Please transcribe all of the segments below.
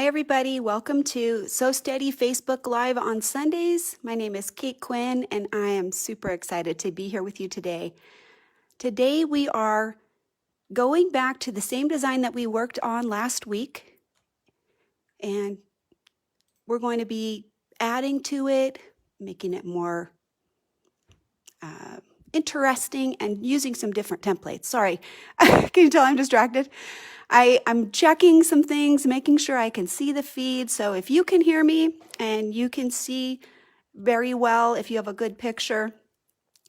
everybody, welcome to So Steady Facebook Live on Sundays. My name is Kate Quinn and I am super excited to be here with you today. Today we are going back to the same design that we worked on last week, and we're going to be adding to it, making it more interesting and using some different templates. Sorry, can you tell I'm distracted? I'm checking some things, making sure I can see the feed. So if you can hear me and you can see very well, if you have a good picture,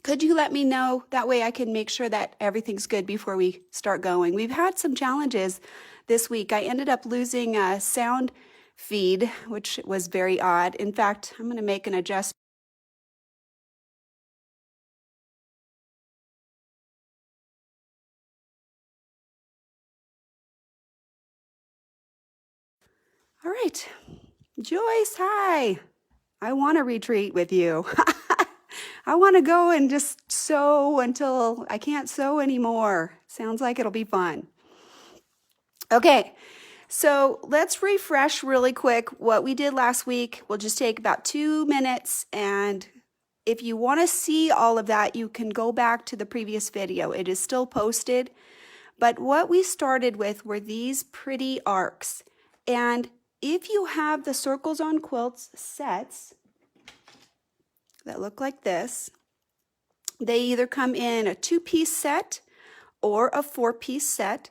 could you let me know? That way I can make sure that everything's good before we start going. We've had some challenges this week. I ended up losing a sound feed, which was very odd. In fact, I'm going to make an adjustment. All right, Joyce, hi. I want to retreat with you. I want to go and just sew until I can't sew anymore. Sounds like it'll be fun. Okay, so let's refresh really quick what we did last week. We'll just take about 2 minutes, and if you want to see all of that, you can go back to the previous video. It is still posted. But what we started with were these pretty arcs. And if you have the Circles on Quilts sets that look like this, they either come in a 2-piece set or a 4-piece set.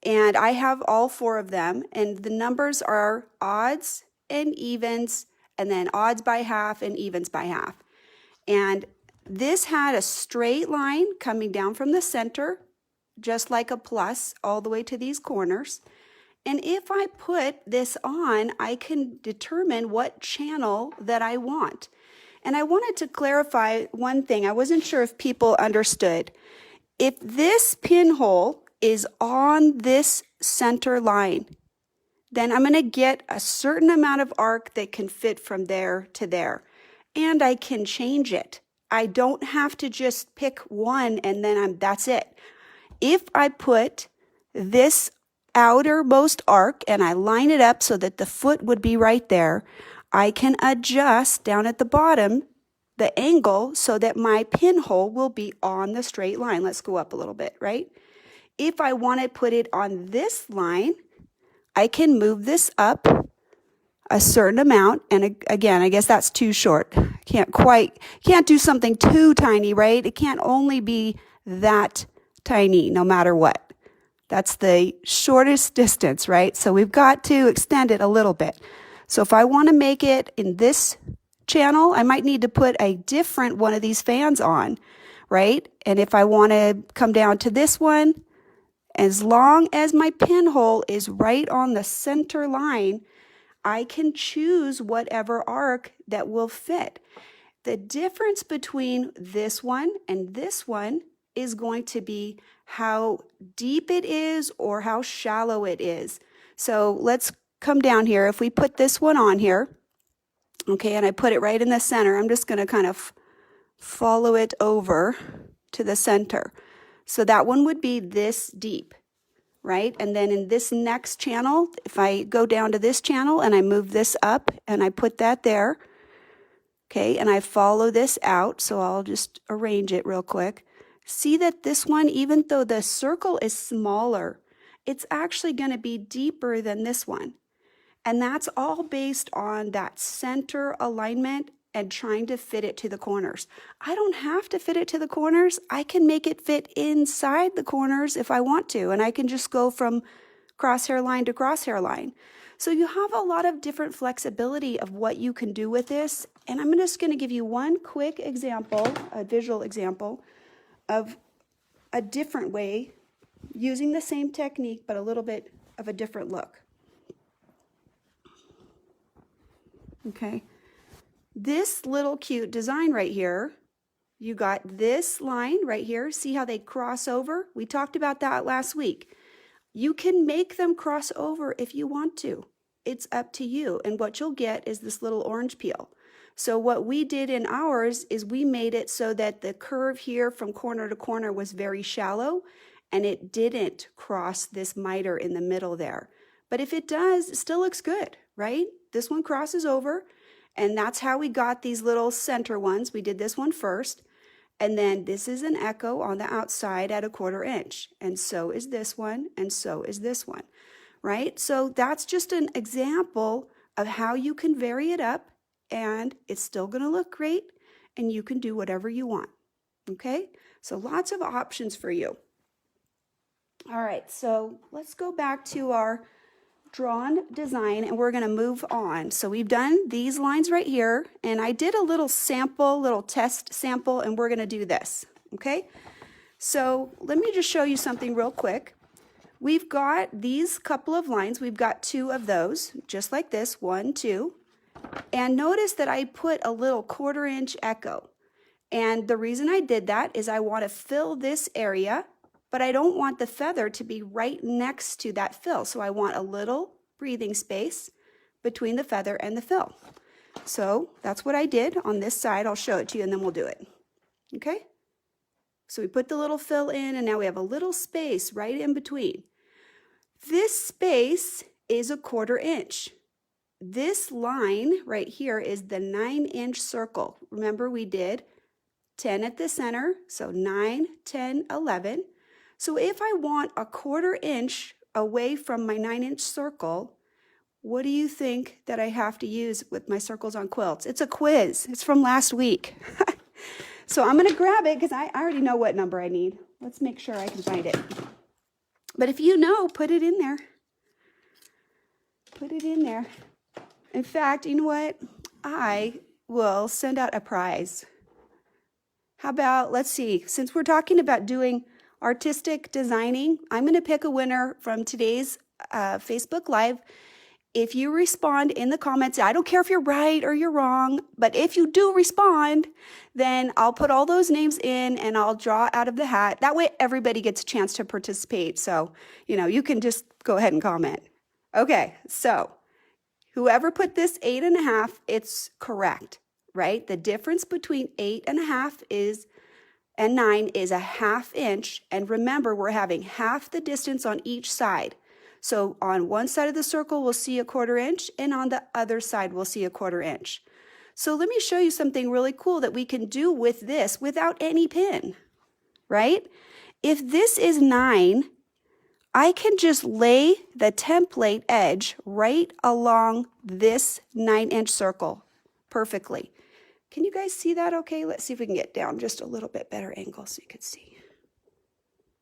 And I have all 4 of them. And the numbers are odds and evens, and then odds by half and evens by half. And this had a straight line coming down from the center, just like a plus, all the way to these corners. And if I put this on, I can determine what channel that I want. And I wanted to clarify one thing. I wasn't sure if people understood. If this pinhole is on this center line, then I'm going to get a certain amount of arc that can fit from there to there. And I can change it. I don't have to just pick one and then that's it. If I put this outermost arc and I line it up so that the foot would be right there, I can adjust down at the bottom the angle so that my pinhole will be on the straight line. Let's go up a little bit, right? If I want to put it on this line, I can move this up a certain amount. And again, I guess that's too short. Can't do something too tiny, right? It can't only be that tiny no matter what. That's the shortest distance, right? So we've got to extend it a little bit. So if I want to make it in this channel, I might need to put a different one of these fans on, right? And if I want to come down to this one, as long as my pinhole is right on the center line, I can choose whatever arc that will fit. The difference between this one and this one is going to be how deep it is or how shallow it is. So let's come down here. If we put this one on here, okay, and I put it right in the center, I'm just going to kind of follow it over to the center. So that one would be this deep, right? And then in this next channel, if I go down to this channel and I move this up and I put that there, okay, and I follow this out, so I'll just arrange it real quick. See that this one, even though the circle is smaller, it's actually going to be deeper than this one. And that's all based on that center alignment and trying to fit it to the corners. I don't have to fit it to the corners. I can make it fit inside the corners if I want to. And I can just go from crosshair line to crosshair line. So you have a lot of different flexibility of what you can do with this. And I'm just going to give you one quick example, a visual example, of a different way, using the same technique, but a little bit of a different look. Okay, this little cute design right here, you got this line right here. See how they cross over? We talked about that last week. You can make them cross over if you want to. It's up to you. And what you'll get is this little orange peel. So what we did in ours is we made it so that the curve here from corner to corner was very shallow and it didn't cross this miter in the middle there. But if it does, it still looks good, right? This one crosses over, and that's how we got these little center ones. We did this one first, and then this is an echo on the outside at 1/4 inch, and so is this one, and so is this one, right? So that's just an example of how you can vary it up, and it's still going to look great, and you can do whatever you want, okay? So lots of options for you. All right, so let's go back to our drawn design, and we're going to move on. So we've done these lines right here, and I did a little sample, little test sample, and we're going to do this, okay? So let me just show you something real quick. We've got these couple of lines. We've got 2 of those, just like this, 1, 2. And notice that I put a little 1/4 inch echo. And the reason I did that is I want to fill this area, but I don't want the feather to be right next to that fill. So I want a little breathing space between the feather and the fill. So that's what I did on this side. I'll show it to you and then we'll do it. Okay? So we put the little fill in, and now we have a little space right in between. This space is 1/4 inch. This line right here is the 9-inch circle. Remember, we did 10 at the center, so 9, 10, 11. So if I want 1/4 inch away from my 9-inch circle, what do you think that I have to use with my circles on quilts? It's a quiz. It's from last week. So I'm going to grab it because I already know what number I need. Let's make sure I can find it. But if you know, put it in there. Put it in there. In fact, you know what? I will send out a prize. How about, let's see, since we're talking about doing artistic designing, I'm going to pick a winner from today's Facebook Live. If you respond in the comments, I don't care if you're right or you're wrong, but if you do respond, then I'll put all those names in and I'll draw out of the hat. That way everybody gets a chance to participate. So, you can just go ahead and comment. Okay, so whoever put this 8.5, it's correct, right? The difference between 8.5 and 9 is 1/2 inch. And remember, we're having half the distance on each side. So on one side of the circle, we'll see 1/4 inch, and on the other side, we'll see 1/4 inch. So let me show you something really cool that we can do with this without any pin, right? If this is 9, I can just lay the template edge right along this 9-inch circle perfectly. Can you guys see that okay? Let's see if we can get down just a little bit better angle so you can see.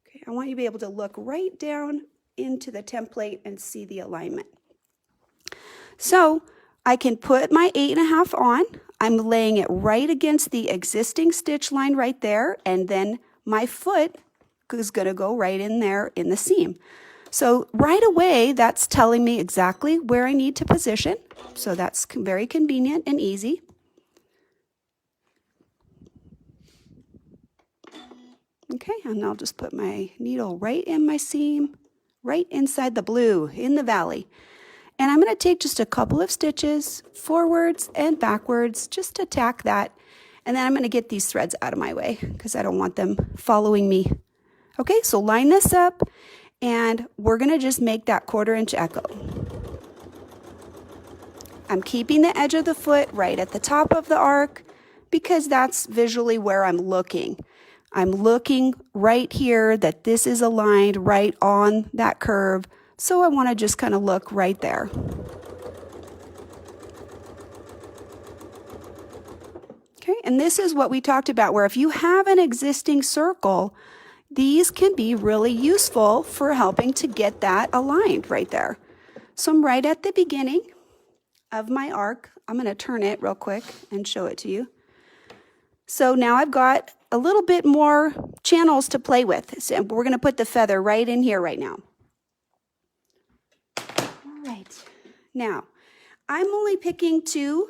Okay, I want you to be able to look right down into the template and see the alignment. So I can put my 8.5 on. I'm laying it right against the existing stitch line right there, and then my foot is going to go right in there in the seam. So right away, that's telling me exactly where I need to position. So that's very convenient and easy. Okay, and I'll just put my needle right in my seam, right inside the blue in the valley. And I'm going to take just a couple of stitches forwards and backwards just to tack that. And then I'm going to get these threads out of my way because I don't want them following me. Okay, so line this up and we're going to just make that 1/4 inch echo. I'm keeping the edge of the foot right at the top of the arc because that's visually where I'm looking. I'm looking right here that this is aligned right on that curve. So I want to just kind of look right there. Okay, and this is what we talked about, where if you have an existing circle, these can be really useful for helping to get that aligned right there. So I'm right at the beginning of my arc. I'm going to turn it real quick and show it to you. So now I've got a little bit more channels to play with. So we're going to put the feather right in here right now. All right. Now, I'm only picking 2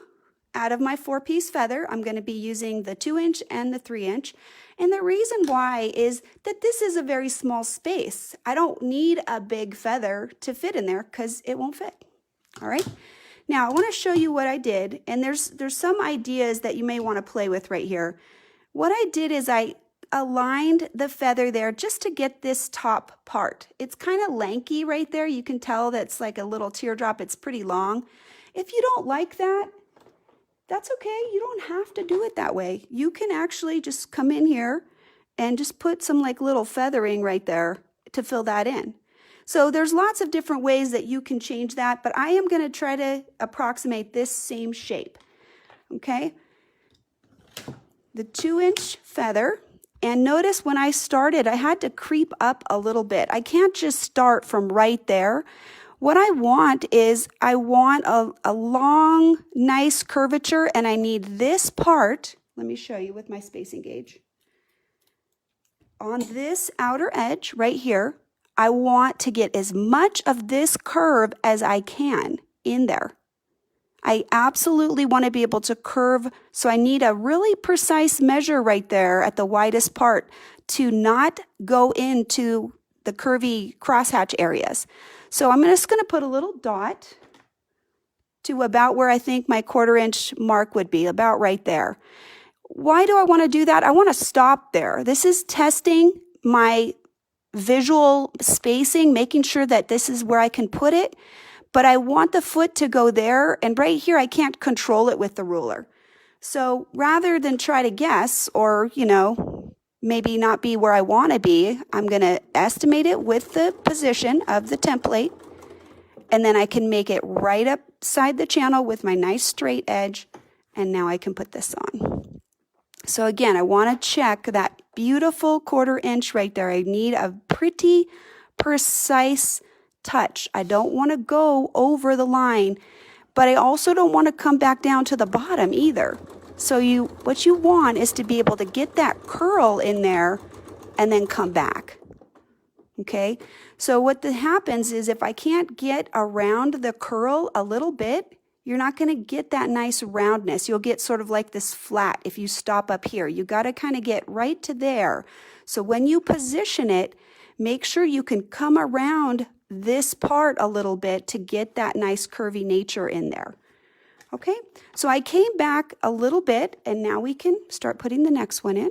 out of my 4-piece feather. I'm going to be using the 2-inch and the 3-inch. And the reason why is that this is a very small space. I don't need a big feather to fit in there because it won't fit. All right. Now, I want to show you what I did. And there's some ideas that you may want to play with right here. What I did is I aligned the feather there just to get this top part. It's kind of lanky right there. You can tell that's like a little teardrop. It's pretty long. If you don't like that, that's okay. You don't have to do it that way. You can actually just come in here and just put some like little feathering right there to fill that in. So there's lots of different ways that you can change that, but I am going to try to approximate this same shape. Okay? The 2-inch feather. And notice when I started, I had to creep up a little bit. I can't just start from right there. What I want is I want a long, nice curvature, and I need this part. Let me show you with my spacing gauge. On this outer edge right here, I want to get as much of this curve as I can in there. I absolutely want to be able to curve, so I need a really precise measure right there at the widest part to not go into the curvy crosshatch areas. So I'm just going to put a little dot to about where I think my 1/4 inch mark would be, about right there. Why do I want to do that? I want to stop there. This is testing my visual spacing, making sure that this is where I can put it. But I want the foot to go there, and right here I can't control it with the ruler. So rather than try to guess or, maybe not be where I want to be, I'm going to estimate it with the position of the template, and then I can make it right upside the channel with my nice straight edge, and now I can put this on. So again, I want to check that beautiful 1/4 inch right there. I need a pretty precise touch. I don't want to go over the line, but I also don't want to come back down to the bottom either. So what you want is to be able to get that curl in there and then come back. Okay? So what happens is if I can't get around the curl a little bit, you're not going to get that nice roundness. You'll get sort of like this flat if you stop up here. You got to kind of get right to there. So when you position it, make sure you can come around this part a little bit to get that nice curvy nature in there. Okay, so I came back a little bit, and now we can start putting the next one in.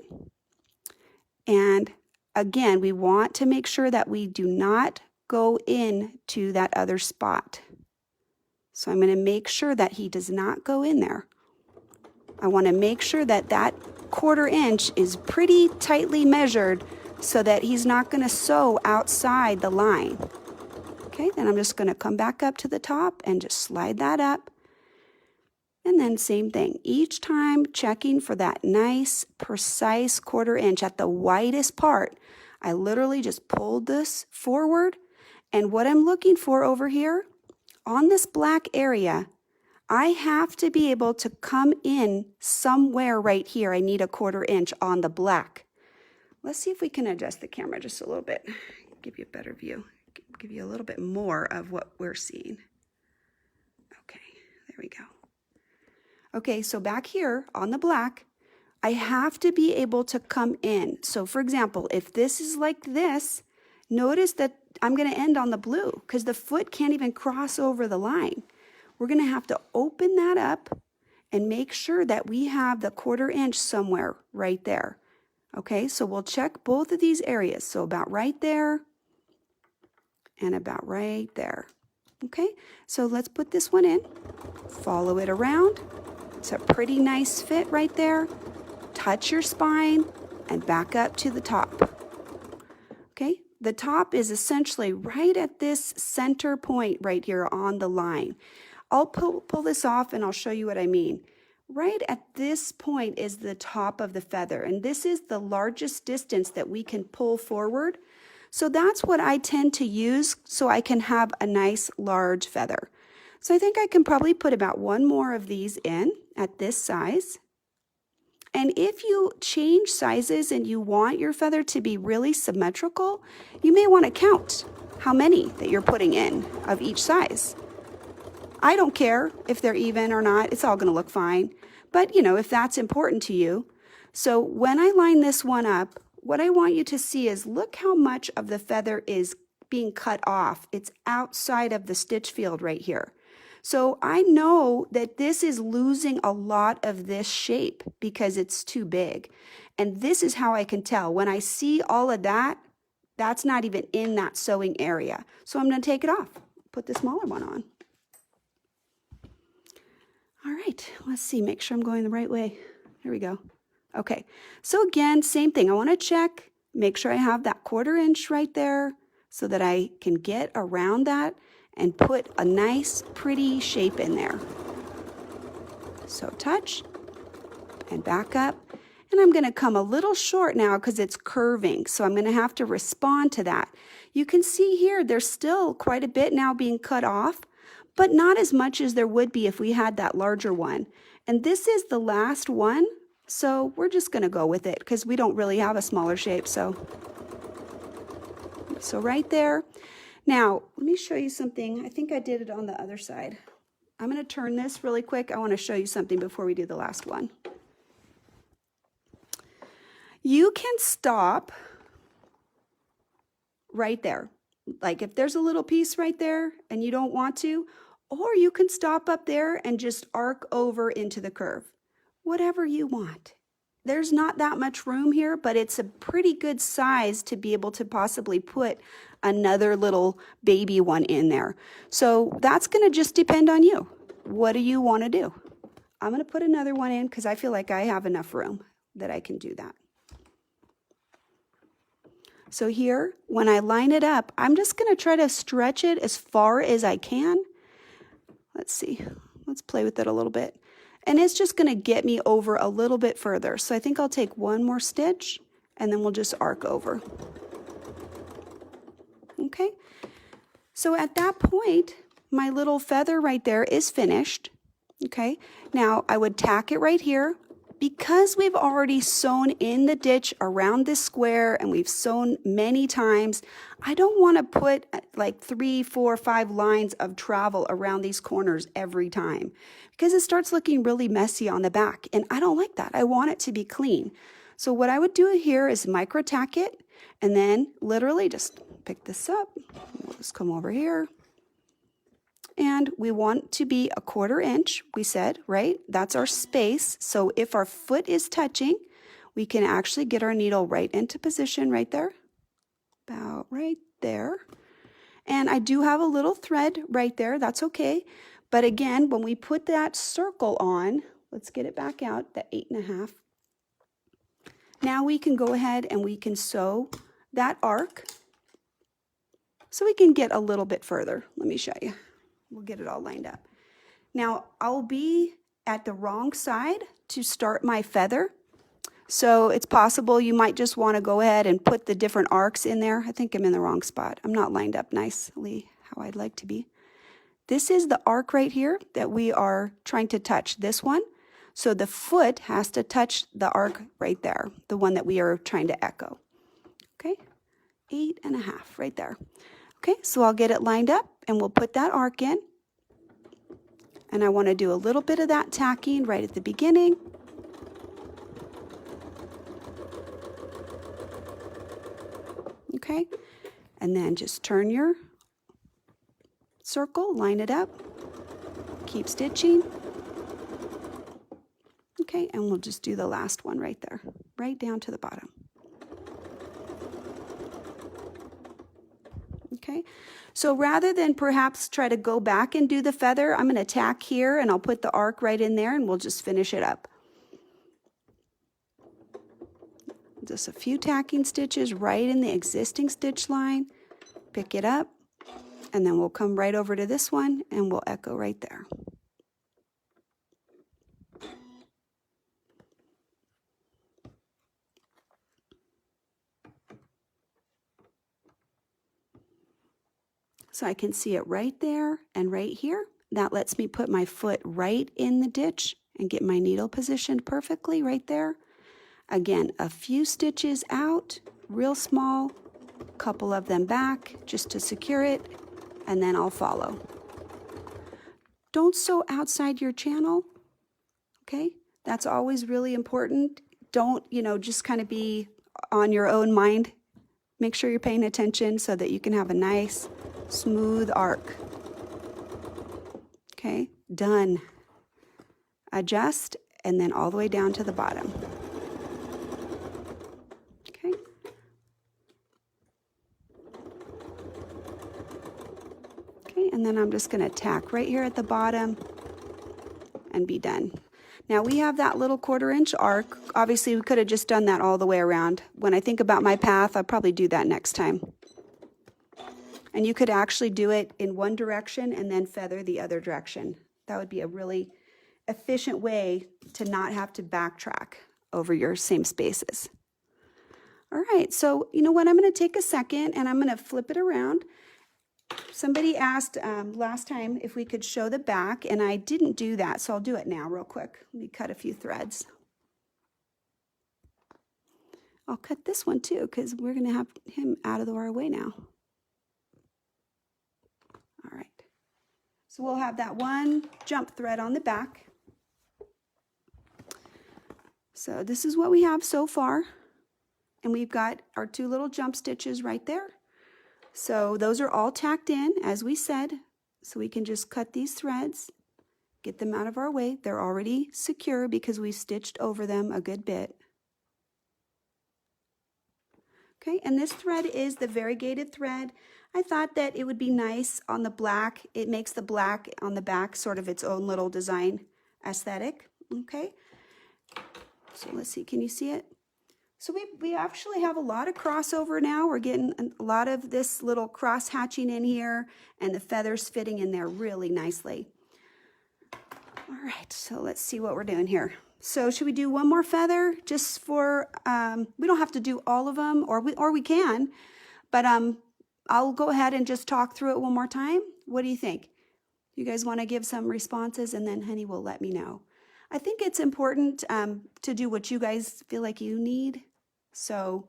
And again, we want to make sure that we do not go into that other spot. So I'm going to make sure that he does not go in there. I want to make sure that that 1/4 inch is pretty tightly measured so that he's not going to sew outside the line. Okay, then I'm just going to come back up to the top and just slide that up. And then same thing, each time checking for that nice, precise 1/4 inch at the widest part. I literally just pulled this forward, and what I'm looking for over here, on this black area, I have to be able to come in somewhere right here. I need a 1/4 inch on the black. Let's see if we can adjust the camera just a little bit, give you a better view. Give you a little bit more of what we're seeing. Okay, there we go. Okay, so back here on the black, I have to be able to come in. So for example, if this is like this, notice that I'm going to end on the blue because the foot can't even cross over the line. We're going to have to open that up and make sure that we have the 1/4 inch somewhere right there. Okay, so we'll check both of these areas. So about right there and about right there. Okay, so let's put this one in, follow it around. It's a pretty nice fit right there. Touch your spine and back up to the top. Okay, the top is essentially right at this center point right here on the line. I'll pull this off and I'll show you what I mean. Right at this point is the top of the feather, and this is the largest distance that we can pull forward. So that's what I tend to use so I can have a nice large feather. So I think I can probably put about one more of these in at this size. And if you change sizes and you want your feather to be really symmetrical, you may want to count how many that you're putting in of each size. I don't care if they're even or not, it's all going to look fine. But if that's important to you. So when I line this one up, what I want you to see is look how much of the feather is being cut off. It's outside of the stitch field right here. So I know that this is losing a lot of this shape because it's too big. And this is how I can tell. When I see all of that, that's not even in that sewing area. So I'm going to take it off, put the smaller one on. All right, let's see, make sure I'm going the right way. Here we go. Okay, so again, same thing. I want to check, make sure I have that 1/4 inch right there so that I can get around that and put a nice, pretty shape in there. So touch and back up. And I'm going to come a little short now because it's curving. So I'm going to have to respond to that. You can see here, there's still quite a bit now being cut off, but not as much as there would be if we had that larger one. And this is the last one. So we're just going to go with it because we don't really have a smaller shape. So right there. Now, let me show you something. I think I did it on the other side. I'm going to turn this really quick. I want to show you something before we do the last one. You can stop right there. Like if there's a little piece right there and you don't want to, or you can stop up there and just arc over into the curve. Whatever you want. There's not that much room here, but it's a pretty good size to be able to possibly put another little baby one in there. So that's going to just depend on you. What do you want to do? I'm going to put another one in because I feel like I have enough room that I can do that. So here, when I line it up, I'm just going to try to stretch it as far as I can. Let's see. Let's play with it a little bit. And it's just going to get me over a little bit further. So I think I'll take one more stitch and then we'll just arc over. Okay. So at that point, my little feather right there is finished. Okay. Now I would tack it right here. Because we've already sewn in the ditch around this square and we've sewn many times, I don't want to put like 3, 4, 5 lines of travel around these corners every time because it starts looking really messy on the back and I don't like that. I want it to be clean. So what I would do here is micro tack it and then literally just pick this up. We'll just come over here. And we want to be a 1/4 inch, we said, right? That's our space. So if our foot is touching, we can actually get our needle right into position right there. About right there. And I do have a little thread right there. That's okay. But again, when we put that circle on, let's get it back out, the 8.5. Now we can go ahead and we can sew that arc. So we can get a little bit further. Let me show you. We'll get it all lined up. Now, I'll be at the wrong side to start my feather. So it's possible you might just want to go ahead and put the different arcs in there. I think I'm in the wrong spot. I'm not lined up nicely how I'd like to be. This is the arc right here that we are trying to touch, this one. So the foot has to touch the arc right there, the one that we are trying to echo. Okay, 8.5 right there. Okay, so I'll get it lined up and we'll put that arc in. And I want to do a little bit of that tacking right at the beginning. Okay, and then just turn your circle, line it up, keep stitching. Okay, and we'll just do the last one right there, right down to the bottom. Okay, so rather than perhaps try to go back and do the feather, I'm going to tack here and I'll put the arc right in there and we'll just finish it up. Just a few tacking stitches right in the existing stitch line, pick it up, and then we'll come right over to this one and we'll echo right there. So I can see it right there and right here. That lets me put my foot right in the ditch and get my needle positioned perfectly right there. Again, a few stitches out, real small, couple of them back just to secure it, and then I'll follow. Don't sew outside your channel, okay? That's always really important. Don't, just kind of be on your own mind. Make sure you're paying attention so that you can have a nice, smooth arc. Okay, done. Adjust, and then all the way down to the bottom. Okay. Okay, and then I'm just going to tack right here at the bottom and be done. Now we have that little 1/4 inch arc. Obviously we could have just done that all the way around. When I think about my path, I'll probably do that next time. And you could actually do it in one direction and then feather the other direction. That would be a really efficient way to not have to backtrack over your same spaces. All right, so you know what? I'm going to take a second and I'm going to flip it around. Somebody asked last time if we could show the back, and I didn't do that, so I'll do it now real quick. Let me cut a few threads. I'll cut this one too because we're going to have him out of our way now. All right, so we'll have that one jump thread on the back. So this is what we have so far, and we've got our 2 little jump stitches right there. So those are all tacked in, as we said, so we can just cut these threads, get them out of our way. They're already secure because we stitched over them a good bit. Okay, and this thread is the variegated thread. I thought that it would be nice on the black. It makes the black on the back sort of its own little design aesthetic. Okay, so let's see, can you see it? So we actually have a lot of crossover now. We're getting a lot of this little cross hatching in here and the feathers fitting in there really nicely. All right, so let's see what we're doing here. So should we do one more feather just for, we don't have to do all of them, or we can, but I'll go ahead and just talk through it one more time. What do you think? You guys want to give some responses, and then Honey will let me know. I think it's important to do what you guys feel like you need. So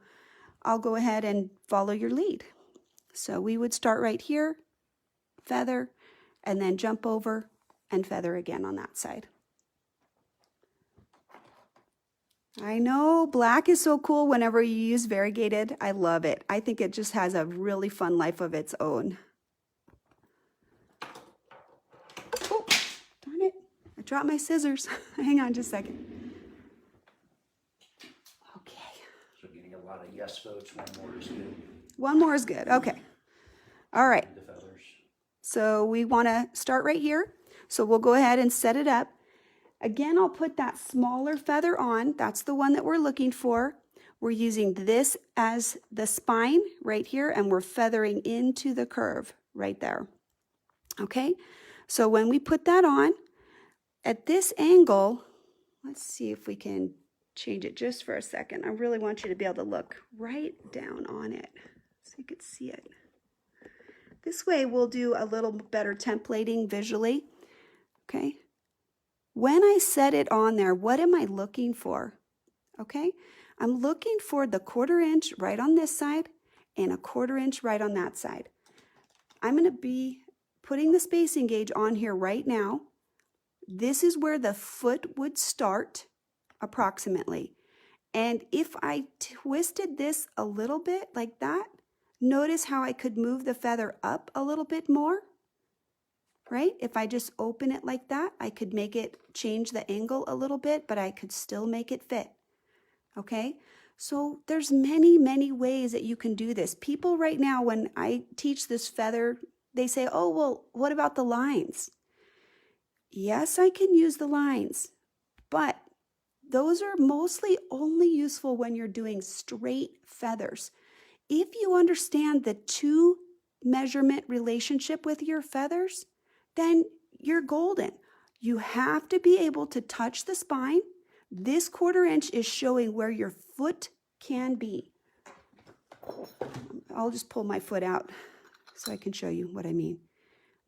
I'll go ahead and follow your lead. So we would start right here, feather, and then jump over and feather again on that side. I know black is so cool whenever you use variegated. I love it. I think it just has a really fun life of its own. Oh, darn it. I dropped my scissors. Hang on just a second. Yes votes, 1 more is good. 1 more is good. Okay. All right. The feathers. So we want to start right here. So we'll go ahead and set it up. Again, I'll put that smaller feather on. That's the one that we're looking for. We're using this as the spine right here, and we're feathering into the curve right there. Okay. So when we put that on, at this angle, let's see if we can change it just for a second. I really want you to be able to look right down on it so you could see it. This way we'll do a little better templating visually. Okay. When I set it on there, what am I looking for? Okay. I'm looking for the 1/4 inch right on this side and a 1/4 inch right on that side. I'm going to be putting the spacing gauge on here right now. This is where the foot would start approximately. And if I twisted this a little bit like that, notice how I could move the feather up a little bit more, right? If I just open it like that, I could make it change the angle a little bit, but I could still make it fit. Okay? So there's many, many ways that you can do this. People right now, when I teach this feather, they say, oh, well, what about the lines? Yes, I can use the lines, but those are mostly only useful when you're doing straight feathers. If you understand the 2 measurement relationship with your feathers, then you're golden. You have to be able to touch the spine. This 1/4 inch is showing where your foot can be. I'll just pull my foot out so I can show you what I mean.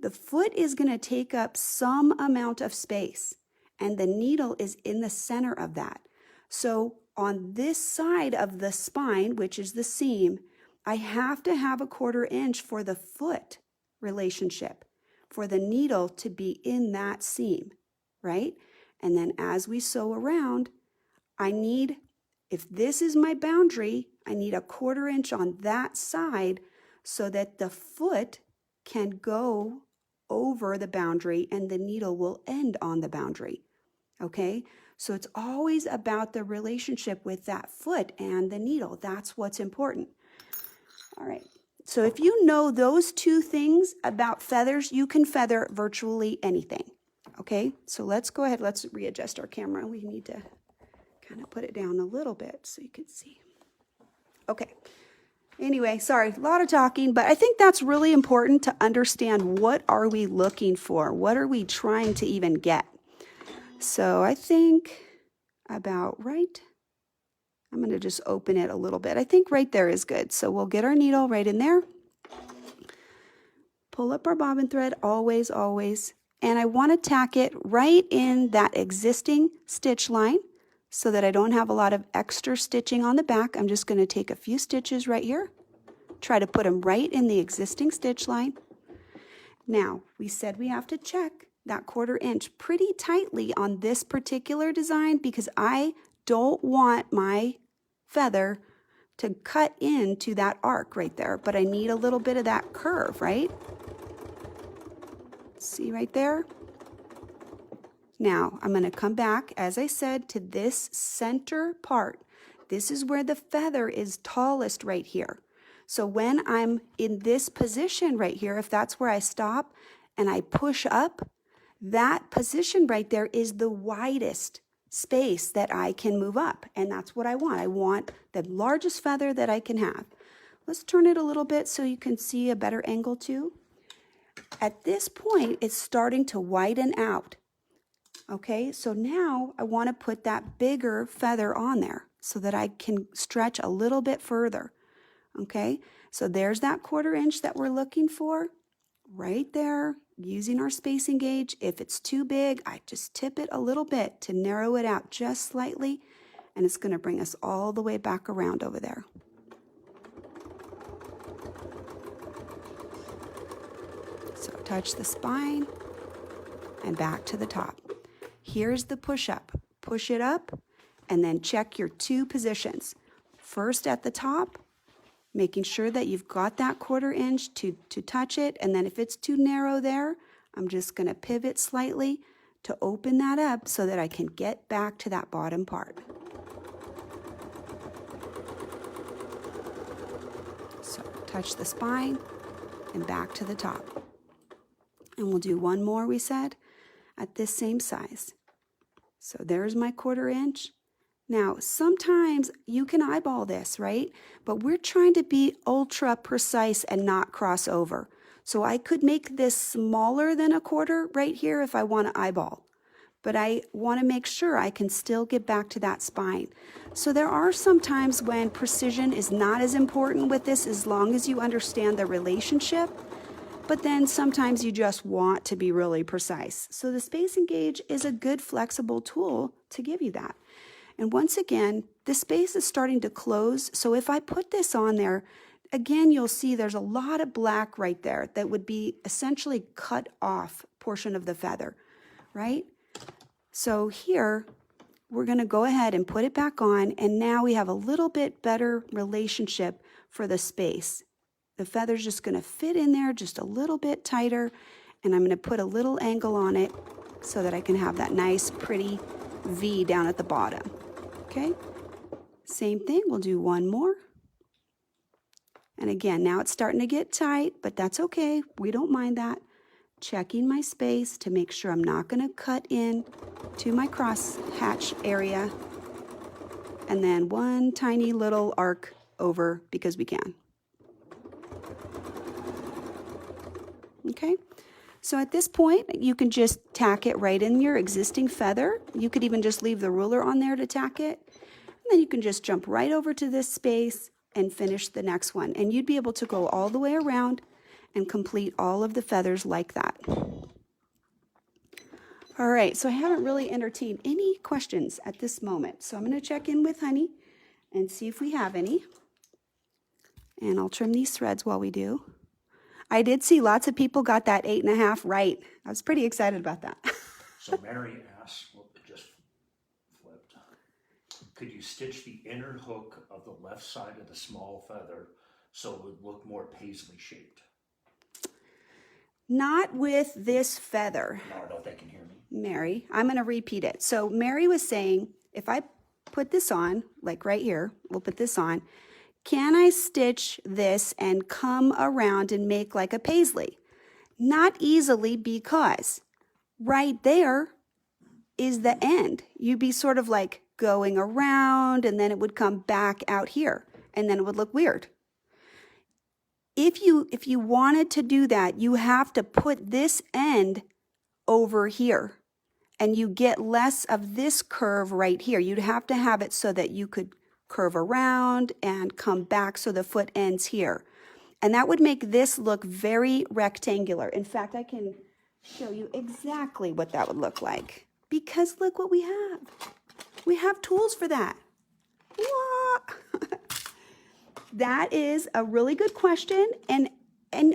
The foot is going to take up some amount of space, and the needle is in the center of that. So on this side of the spine, which is the seam, I have to have a 1/4 inch for the foot relationship, for the needle to be in that seam, right? And then as we sew around, I need, if this is my boundary, I need a 1/4 inch on that side so that the foot can go over the boundary and the needle will end on the boundary. Okay, so it's always about the relationship with that foot and the needle. That's what's important. All right, so if you know those two things about feathers, you can feather virtually anything. Okay, so let's go ahead, let's readjust our camera. We need to kind of put it down a little bit so you can see. Okay, anyway, sorry, a lot of talking, but I think that's really important to understand what are we looking for? What are we trying to even get? So I think about right, I'm going to just open it a little bit. I think right there is good. So we'll get our needle right in there. Pull up our bobbin thread, always, always. And I want to tack it right in that existing stitch line so that I don't have a lot of extra stitching on the back. I'm just going to take a few stitches right here. Try to put them right in the existing stitch line. Now, we said we have to check that 1/4 inch pretty tightly on this particular design because I don't want my feather to cut into that arc right there, but I need a little bit of that curve, right? See right there? Now, I'm going to come back, as I said, to this center part. This is where the feather is tallest right here. So when I'm in this position right here, if that's where I stop and I push up, that position right there is the widest space that I can move up. And that's what I want. I want the largest feather that I can have. Let's turn it a little bit so you can see a better angle too. At this point, it's starting to widen out. Okay, so now I want to put that bigger feather on there so that I can stretch a little bit further. Okay, so there's that 1/4 inch that we're looking for right there using our spacing gauge. If it's too big, I just tip it a little bit to narrow it out just slightly, and it's going to bring us all the way back around over there. So touch the spine and back to the top. Here's the push up. Push it up and then check your 2 positions. First at the top, making sure that you've got that 1/4 inch to touch it. And then if it's too narrow there, I'm just going to pivot slightly to open that up so that I can get back to that bottom part. So touch the spine and back to the top. And we'll do one more, we said, at this same size. So there's my 1/4 inch. Now, sometimes you can eyeball this, right? But we're trying to be ultra precise and not cross over. So I could make this smaller than a 1/4 right here if I want to eyeball. But I want to make sure I can still get back to that spine. So there are some times when precision is not as important with this as long as you understand the relationship. But then sometimes you just want to be really precise. So the spacing gauge is a good flexible tool to give you that. And once again, the space is starting to close. So if I put this on there, again, you'll see there's a lot of black right there that would be essentially cut off portion of the feather, right? So here, we're going to go ahead and put it back on. And now we have a little bit better relationship for the space. The feather's just going to fit in there just a little bit tighter. And I'm going to put a little angle on it so that I can have that nice, pretty V down at the bottom. Okay, same thing, we'll do one more. And again, now it's starting to get tight, but that's okay, we don't mind that. Checking my space to make sure I'm not going to cut in to my crosshatch area. And then one tiny little arc over because we can. Okay. So at this point, you can just tack it right in your existing feather. You could even just leave the ruler on there to tack it. And then you can just jump right over to this space and finish the next one. And you'd be able to go all the way around and complete all of the feathers like that. All right, so I haven't really entertained any questions at this moment. So I'm going to check in with Honey and see if we have any. And I'll trim these threads while we do. I did see lots of people got that 8.5 right. I was pretty excited about that. So Mary asks, well, it just flipped. Could you stitch the inner hook of the left side of the small feather so it would look more paisley shaped? Not with this feather. Now I know they can hear me. Mary, I'm going to repeat it. So Mary was saying, if I put this on, like right here, we'll put this on, can I stitch this and come around and make like a paisley? Not easily, because right there is the end. You'd be sort of like going around, and then it would come back out here, and then it would look weird. If you wanted to do that, you have to put this end over here, and you get less of this curve right here. You'd have to have it so that you could curve around and come back so the foot ends here. And that would make this look very rectangular. In fact, I can show you exactly what that would look like, because look what we have. We have tools for that. That is a really good question, and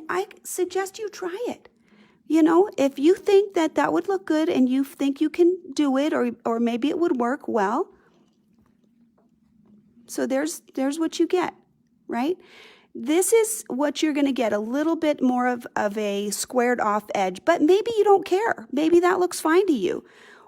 I suggest you try it. You know, if you think that that would look good and you think you can do it, or maybe it would work well. So there's what you get, right? This is what you're going to get, a little bit more of a squared off edge, but maybe you don't care. Maybe that looks fine to you.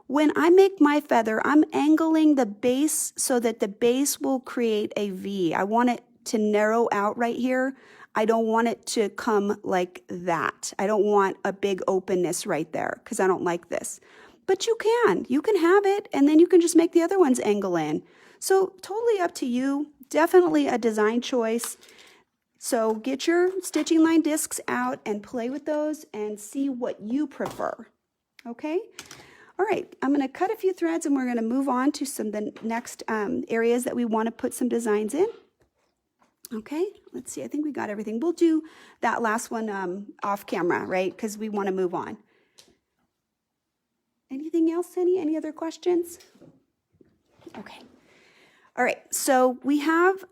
When I make my feather, I'm angling the base so that the base will create a V. I want it to narrow out right here. I don't want it to come like that. I don't want a big openness right there, because I don't like this. But you can have it, and then you can just make the other ones angle in. So totally up to you. Definitely a design choice. So get your stitching line discs out and play with those and see what you prefer. Okay? All right, I'm going to cut a few threads, and we're going to move on to some of the next areas that we want to put some designs in. Okay, let's see. I think we got everything. We'll do that last one off camera, right? Because we want to move on. Anything else, Henny? Any other questions? Okay. All right, so we have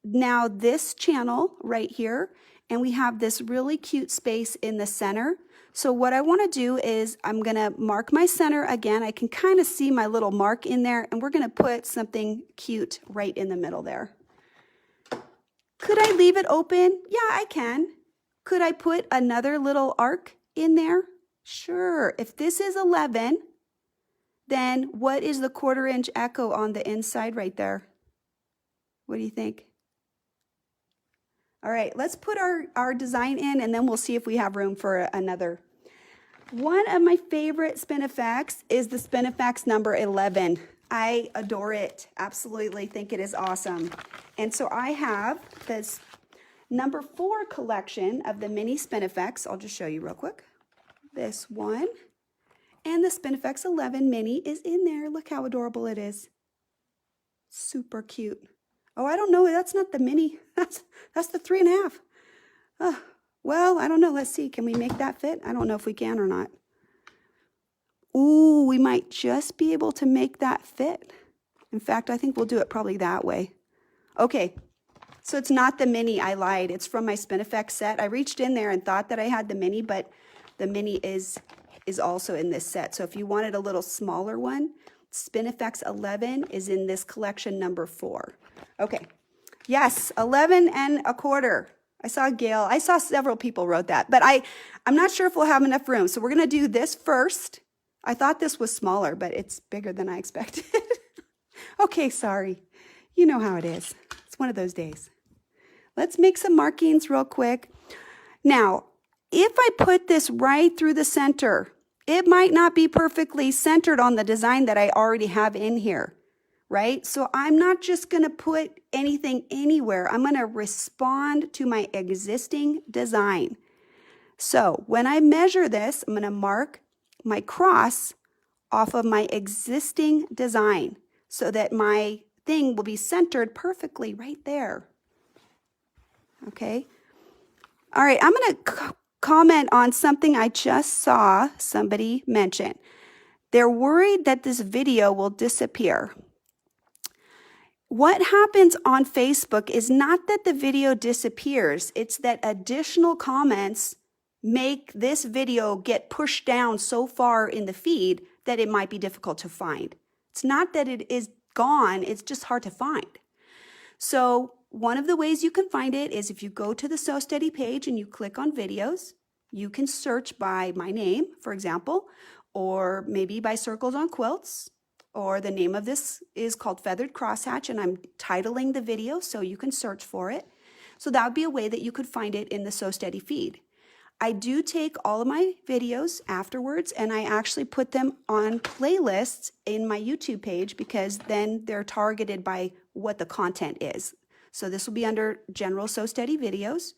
now this channel right here, and we have this really cute space in the center. So what I want to do is I'm going to mark my center again. I can kind of see my little mark in there, and we're going to put something cute right in the middle there. Could I leave it open? Yeah, I can. Could I put another little arc in there? Sure. If this is 11, then what is the 1/4 inch echo on the inside right there? What do you think? All right, let's put our design in, and then we'll see if we have room for another. One of my favorite Spin E Fex is the Spin E Fex number 11. I adore it. Absolutely think it is awesome. And so I have this number 4 collection of the Mini Spin E Fex. I'll just show you real quick. This one. And the Spin E Fex 11 Mini is in there. Look how adorable it is. Super cute. Oh, I don't know. That's not the Mini. That's the 3.5. Oh, well, I don't know. Let's see. Can we make that fit? I don't know if we can or not. Ooh, we might just be able to make that fit. In fact, I think we'll do it probably that way. Okay, so it's not the Mini. I lied. It's from my Spin E Fex set. I reached in there and thought that I had the Mini, but the Mini is also in this set. So if you wanted a little smaller one, Spin E Fex 11 is in this collection number 4. Okay, yes, 11 1/4. I saw Gail. I saw several people wrote that, but I'm not sure if we'll have enough room. So we're going to do this first. I thought this was smaller, but it's bigger than I expected. Okay, sorry. You know how it is. It's one of those days. Let's make some markings real quick. Now, if I put this right through the center, it might not be perfectly centered on the design that I already have in here, right? So I'm not just going to put anything anywhere. I'm going to respond to my existing design. So when I measure this, I'm going to mark my cross off of my existing design so that my thing will be centered perfectly right there. Okay. All right. I'm going to comment on something I just saw somebody mention. They're worried that this video will disappear. What happens on Facebook is not that the video disappears. It's that additional comments make this video get pushed down so far in the feed that it might be difficult to find. It's not that it is gone, it's just hard to find. So one of the ways you can find it is if you go to the Sew Steady page and you click on videos, You can search by my name, for example, or maybe by Circles on Quilts, or the name of this is called Feathered Crosshatch, and I'm titling the video so you can search for it. So that would be a way that you could find it in the Sew Steady feed. I do take all of my videos afterwards and I actually put them on playlists in my YouTube page because then they're targeted by what the content is. So this will be under General Sew Steady videos,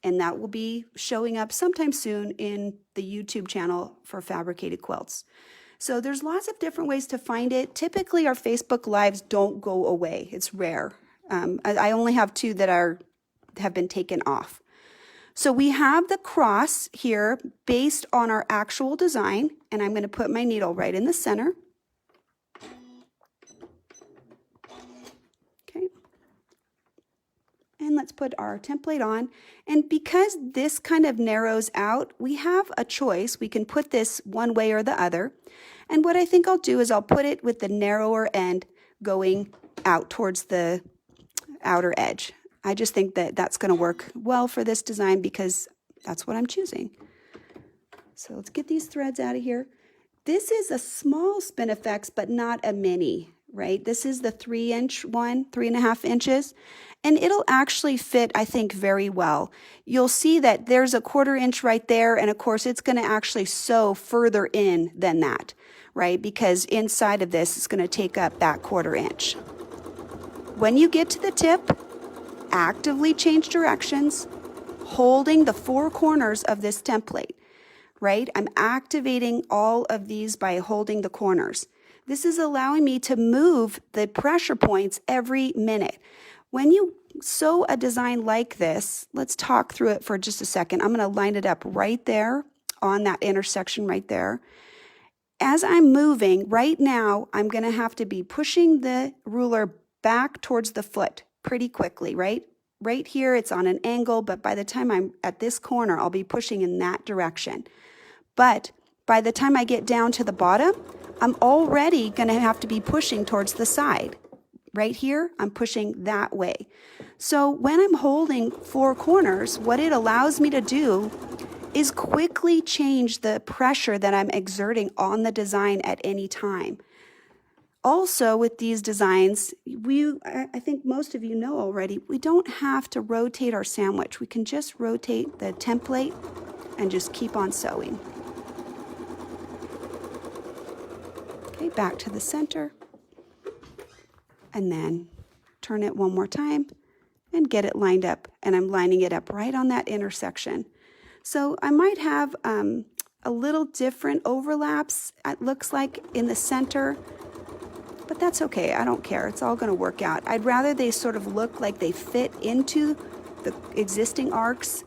and that will be showing up sometime soon in the YouTube channel for Fabricated Quilts. So there's lots of different ways to find it. Typically our Facebook Lives don't go away. It's rare. I only have 2 that have been taken off. So we have the cross here based on our actual design, and I'm going to put my needle right in the center. Okay. And let's put our template on. And because this kind of narrows out, we have a choice. We can put this one way or the other. And what I think I'll do is I'll put it with the narrower end going out towards the outer edge. I just think that that's going to work well for this design because that's what I'm choosing. So let's get these threads out of here. This is a small Spin E Fex, but not a mini, right? This is the 3-inch one, 3.5 inches, and it'll actually fit, I think, very well. You'll see that there's a 1/4 inch right there, and of course it's going to actually sew further in than that, right? Because inside of this is going to take up that 1/4 inch. When you get to the tip, actively change directions, holding the 4 corners of this template, right? I'm activating all of these by holding the corners. This is allowing me to move the pressure points every minute. When you sew a design like this, let's talk through it for just a second. I'm going to line it up right there on that intersection right there. As I'm moving, right now, I'm going to have to be pushing the ruler back towards the foot pretty quickly, right? Right here, it's on an angle, but by the time I'm at this corner, I'll be pushing in that direction. But by the time I get down to the bottom, I'm already going to have to be pushing towards the side. Right here, I'm pushing that way. So when I'm holding 4 corners, what it allows me to do is quickly change the pressure that I'm exerting on the design at any time. Also, with these designs, I think most of you know already, we don't have to rotate our sandwich. We can just rotate the template and just keep on sewing. Okay, back to the center. And then turn it one more time and get it lined up. And I'm lining it up right on that intersection. So I might have a little different overlaps, it looks like, in the center. But that's okay, I don't care, it's all gonna work out. I'd rather they sort of look like they fit into the existing arcs.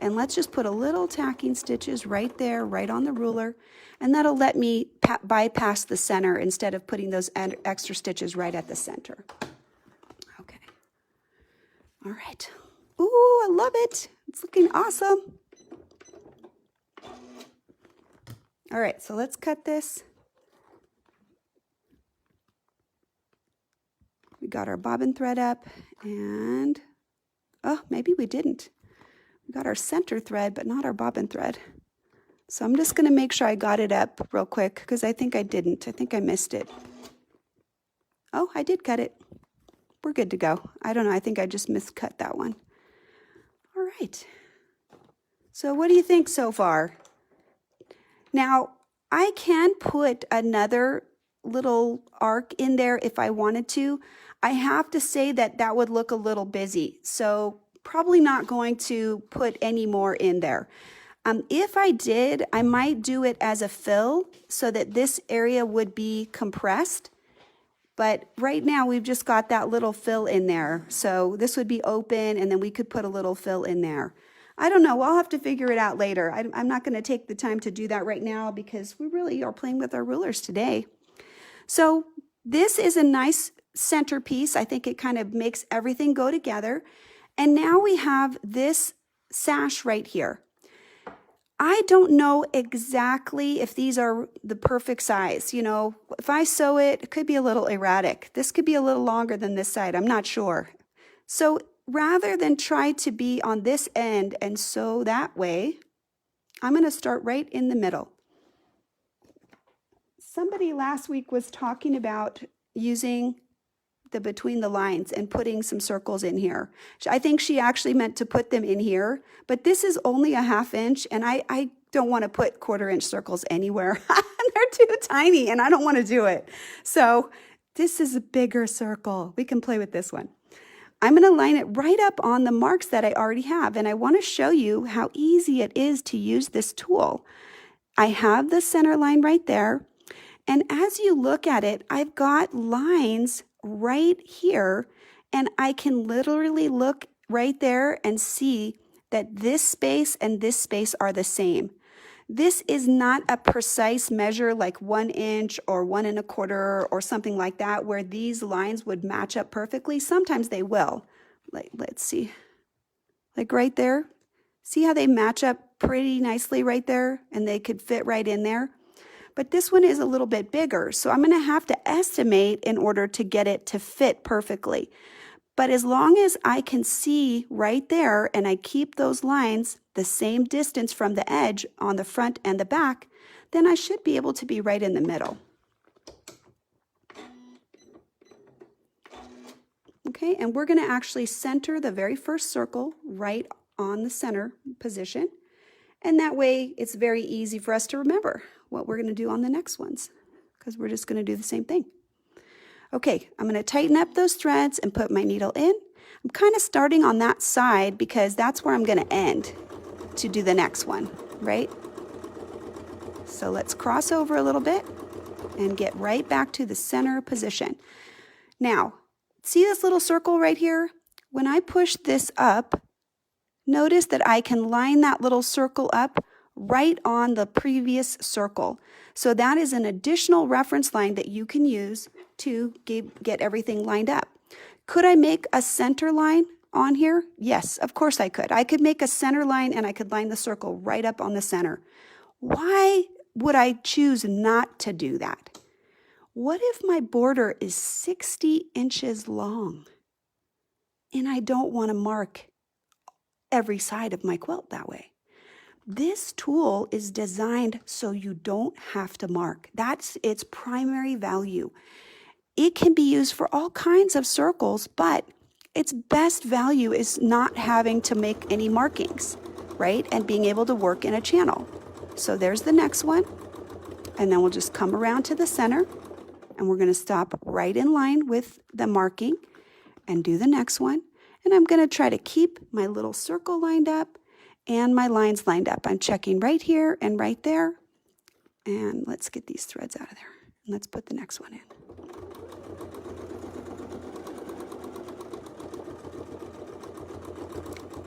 And let's just put a little tacking stitches right there, right on the ruler. And that'll let me bypass the center instead of putting those extra stitches right at the center. Okay, all right. Ooh, I love it, it's looking awesome. All right, so let's cut this. We got our bobbin thread up and, oh, maybe we didn't. We got our center thread, but not our bobbin thread. So I'm just gonna make sure I got it up real quick because I think I didn't. I think I missed it. Oh, I did cut it. We're good to go. I don't know, I think I just miscut that one. All right. So what do you think so far? Now, I can put another little arc in there if I wanted to. I have to say that that would look a little busy, so probably not going to put any more in there. If I did, I might do it as a fill so that this area would be compressed. But right now we've just got that little fill in there. So this would be open and then we could put a little fill in there. I don't know, I'll have to figure it out later. I'm not gonna take the time to do that right now because we really are playing with our rulers today. So this is a nice centerpiece. I think it kind of makes everything go together. And now we have this sash right here. I don't know exactly if these are the perfect size. You know, if I sew it, it could be a little erratic. This could be a little longer than this side. I'm not sure. So rather than try to be on this end and sew that way, I'm going to start right in the middle. Somebody last week was talking about using the between the lines and putting some circles in here. I think she actually meant to put them in here, but this is only a 1/2 inch, and I don't want to put 1/4 inch circles anywhere. They're too tiny and I don't want to do it. So this is a bigger circle. We can play with this one. I'm going to line it right up on the marks that I already have, and I want to show you how easy it is to use this tool. I have the center line right there, and as you look at it, I've got lines right here, and I can literally look right there and see that this space and this space are the same. This is not a precise measure like 1 inch or 1 1/4 or something like that where these lines would match up perfectly. Sometimes they will. Let's see. Like right there. See how they match up pretty nicely right there, and they could fit right in there? But this one is a little bit bigger, so I'm going to have to estimate in order to get it to fit perfectly. But as long as I can see right there and I keep those lines the same distance from the edge on the front and the back, then I should be able to be right in the middle. Okay, and we're going to actually center the very first circle right on the center position. And that way it's very easy for us to remember what we're going to do on the next ones, because we're just going to do the same thing. Okay, I'm going to tighten up those threads and put my needle in. I'm kind of starting on that side because that's where I'm going to end to do the next one, right? So let's cross over a little bit and get right back to the center position. Now, see this little circle right here? When I push this up, notice that I can line that little circle up right on the previous circle. So that is an additional reference line that you can use to get everything lined up. Could I make a center line on here? Yes, of course I could. I could make a center line and I could line the circle right up on the center. Why would I choose not to do that? What if my border is 60 inches long and I don't want to mark every side of my quilt that way? This tool is designed so you don't have to mark. That's its primary value. It can be used for all kinds of circles, but its best value is not having to make any markings, right? And being able to work in a channel. So there's the next one. And then we'll just come around to the center, and we're going to stop right in line with the marking and do the next one. And I'm going to try to keep my little circle lined up and my lines lined up. I'm checking right here and right there. And let's get these threads out of there. And let's put the next one in.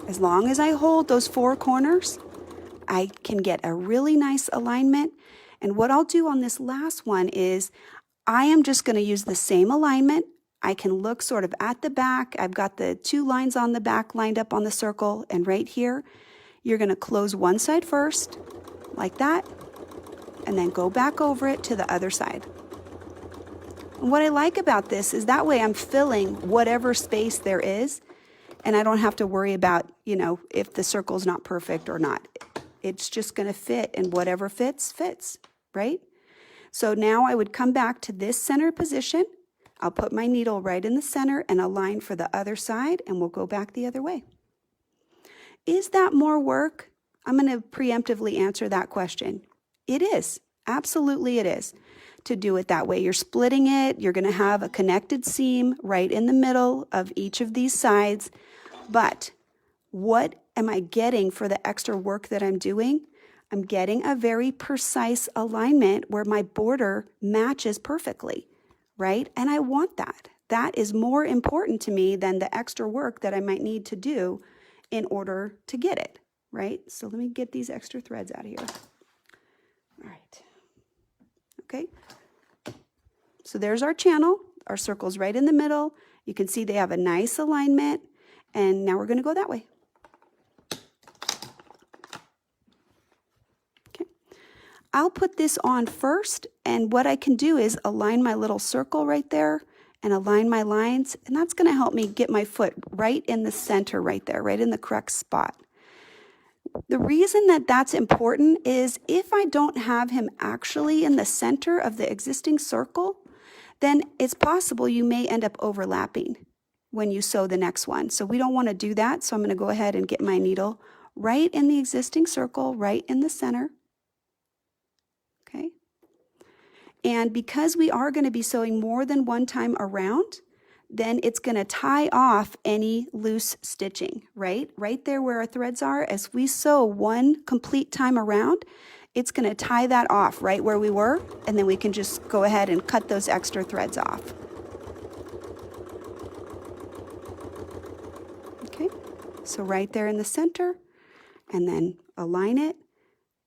As long as I hold those 4 corners, I can get a really nice alignment. And what I'll do on this last one is I am just going to use the same alignment. I can look sort of at the back. I've got the 2 lines on the back lined up on the circle, and right here, you're going to close one side first, like that, and then go back over it to the other side. And what I like about this is that way I'm filling whatever space there is, and I don't have to worry about, if the circle's not perfect or not. It's just going to fit, and whatever fits, right? So now I would come back to this center position. I'll put my needle right in the center and align for the other side, and we'll go back the other way. Is that more work? I'm going to preemptively answer that question. It is. Absolutely it is. To do it that way. You're splitting it. You're going to have a connected seam right in the middle of each of these sides. But what am I getting for the extra work that I'm doing? I'm getting a very precise alignment where my border matches perfectly, right? And I want that. That is more important to me than the extra work that I might need to do in order to get it, right? So let me get these extra threads out of here. All right. Okay. So there's our channel. Our circle's right in the middle. You can see they have a nice alignment. And now we're going to go that way. Okay. I'll put this on first, and what I can do is align my little circle right there and align my lines, and that's going to help me get my foot right in the center right there, right in the correct spot. The reason that that's important is if I don't have him actually in the center of the existing circle, then it's possible you may end up overlapping when you sew the next one. So we don't want to do that. So I'm going to go ahead and get my needle right in the existing circle, right in the center. Okay. And because we are going to be sewing more than one time around, then it's going to tie off any loose stitching, right? Right there where our threads are, as we sew one complete time around, it's going to tie that off right where we were, and then we can just go ahead and cut those extra threads off. Okay, so right there in the center, and then align it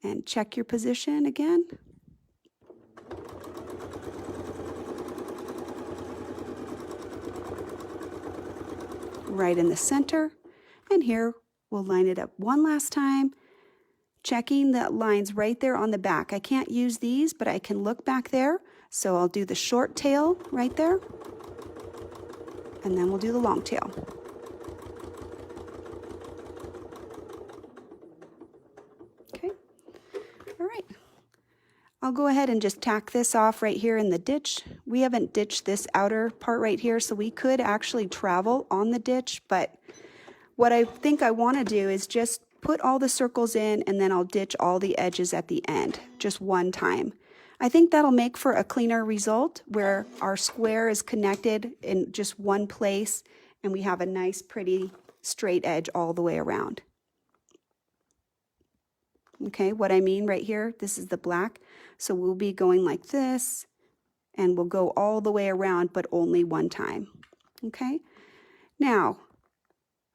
and check your position again. Right in the center, and here we'll line it up one last time, checking the lines right there on the back. I can't use these, but I can look back there, so I'll do the short tail right there, and then we'll do the long tail. Okay, all right. I'll go ahead and just tack this off right here in the ditch. We haven't ditched this outer part right here, so we could actually travel on the ditch, but what I think I want to do is just put all the circles in, and then I'll ditch all the edges at the end, just one time. I think that'll make for a cleaner result where our square is connected in just one place, and we have a nice, pretty, straight edge all the way around. Okay, what I mean right here, this is the black. So we'll be going like this, and we'll go all the way around, but only one time. Okay, now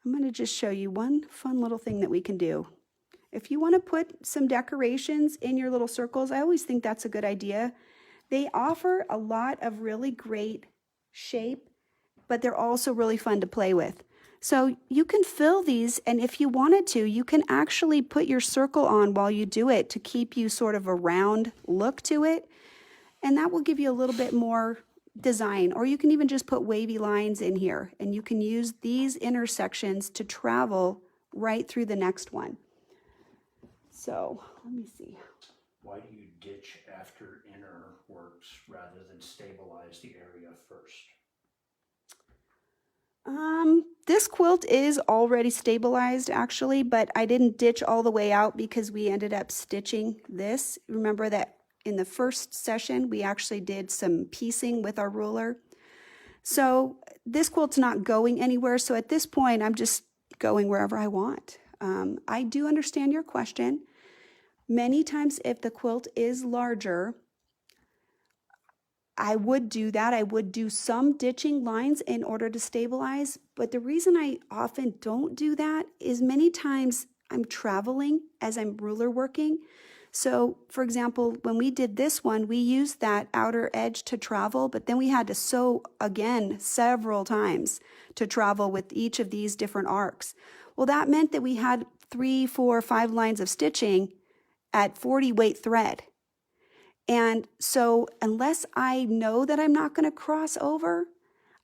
I'm going to just show you one fun little thing that we can do. If you want to put some decorations in your little circles, I always think that's a good idea. They offer a lot of really great shape, but they're also really fun to play with. So you can fill these, and if you wanted to, you can actually put your circle on while you do it to keep you sort of a round look to it, and that will give you a little bit more design. Or you can even just put wavy lines in here, and you can use these intersections to travel right through the next one. So let me see. Why do you ditch after inner works rather than stabilize the area first? This quilt is already stabilized actually, but I didn't ditch all the way out because we ended up stitching this. Remember that in the first session, we actually did some piecing with our ruler. So this quilt's not going anywhere. So at this point, I'm just going wherever I want. I do understand your question. Many times if the quilt is larger, I would do that. I would do some ditching lines in order to stabilize, but the reason I often don't do that is many times I'm traveling as I'm ruler working. So for example, when we did this one, we used that outer edge to travel, but then we had to sew again several times to travel with each of these different arcs. Well, that meant that we had 3, 4, 5 lines of stitching at 40 weight thread. And so unless I know that I'm not going to cross over,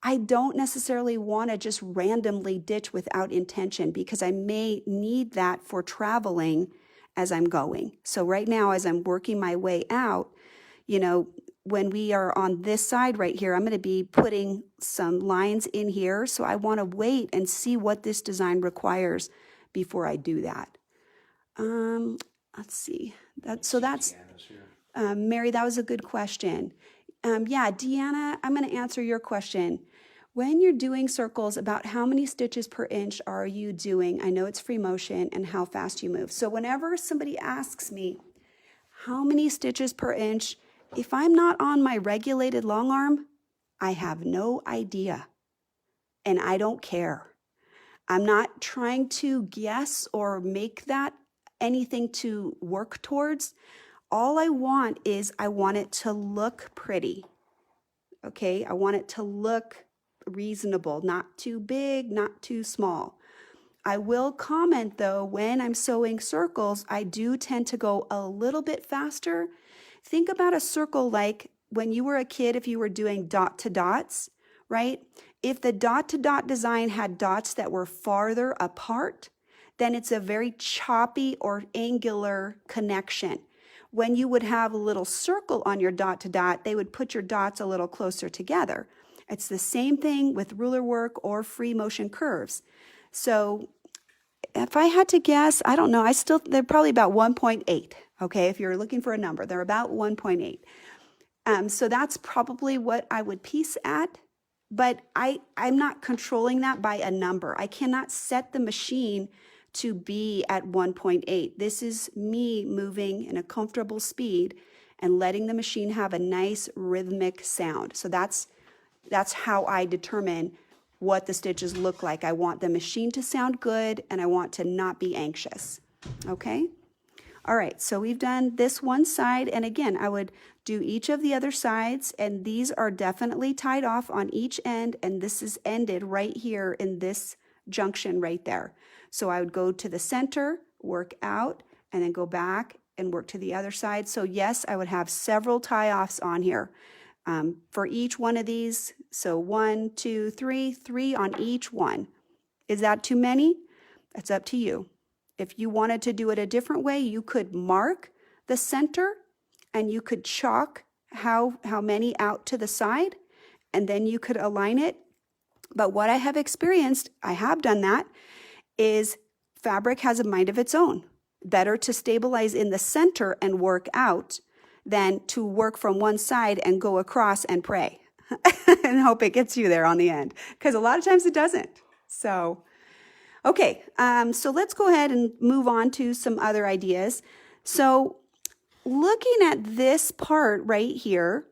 I don't necessarily want to just randomly ditch without intention because I may need that for traveling as I'm going. So right now, as I'm working my way out, you know, when we are on this side right here, I'm going to be putting some lines in here. So I want to wait and see what this design requires before I do that. Let's see. That's Mary, that was a good question. Yeah, Deanna, I'm going to answer your question. When you're doing circles, about how many stitches per inch are you doing? I know it's free motion, and how fast you move. So whenever somebody asks me how many stitches per inch, if I'm not on my regulated long arm, I have no idea, and I don't care. I'm not trying to guess or make that anything to work towards. All I want is I want it to look pretty, okay? I want it to look reasonable, not too big, not too small. I will comment though, when I'm sewing circles, I do tend to go a little bit faster. Think about a circle like when you were a kid, if you were doing dot to dots, right? If the dot to dot design had dots that were farther apart, then it's a very choppy or angular connection. When you would have a little circle on your dot to dot, they would put your dots a little closer together. It's the same thing with ruler work or free motion curves. So if I had to guess, I don't know, they're probably about 1.8. Okay, if you're looking for a number, they're about 1.8. So that's probably what I would piece at, but I'm not controlling that by a number. I cannot set the machine to be at 1.8. This is me moving in a comfortable speed and letting the machine have a nice rhythmic sound. So that's how I determine what the stitches look like. I want the machine to sound good and I want to not be anxious. Okay? All right, so we've done this one side, and again, I would do each of the other sides, and these are definitely tied off on each end, and this is ended right here in this junction right there. So I would go to the center, work out, and then go back and work to the other side. So yes, I would have several tie-offs on here for each one of these. So 1, 2, 3, 3 on each one. Is that too many? That's up to you. If you wanted to do it a different way, you could mark the center and you could chalk how many out to the side, and then you could align it. But what I have experienced, I have done that, is fabric has a mind of its own. Better to stabilize in the center and work out than to work from one side and go across and pray and hope it gets you there on the end, because a lot of times it doesn't. So okay, so let's go ahead and move on to some other ideas. So looking at this part right here,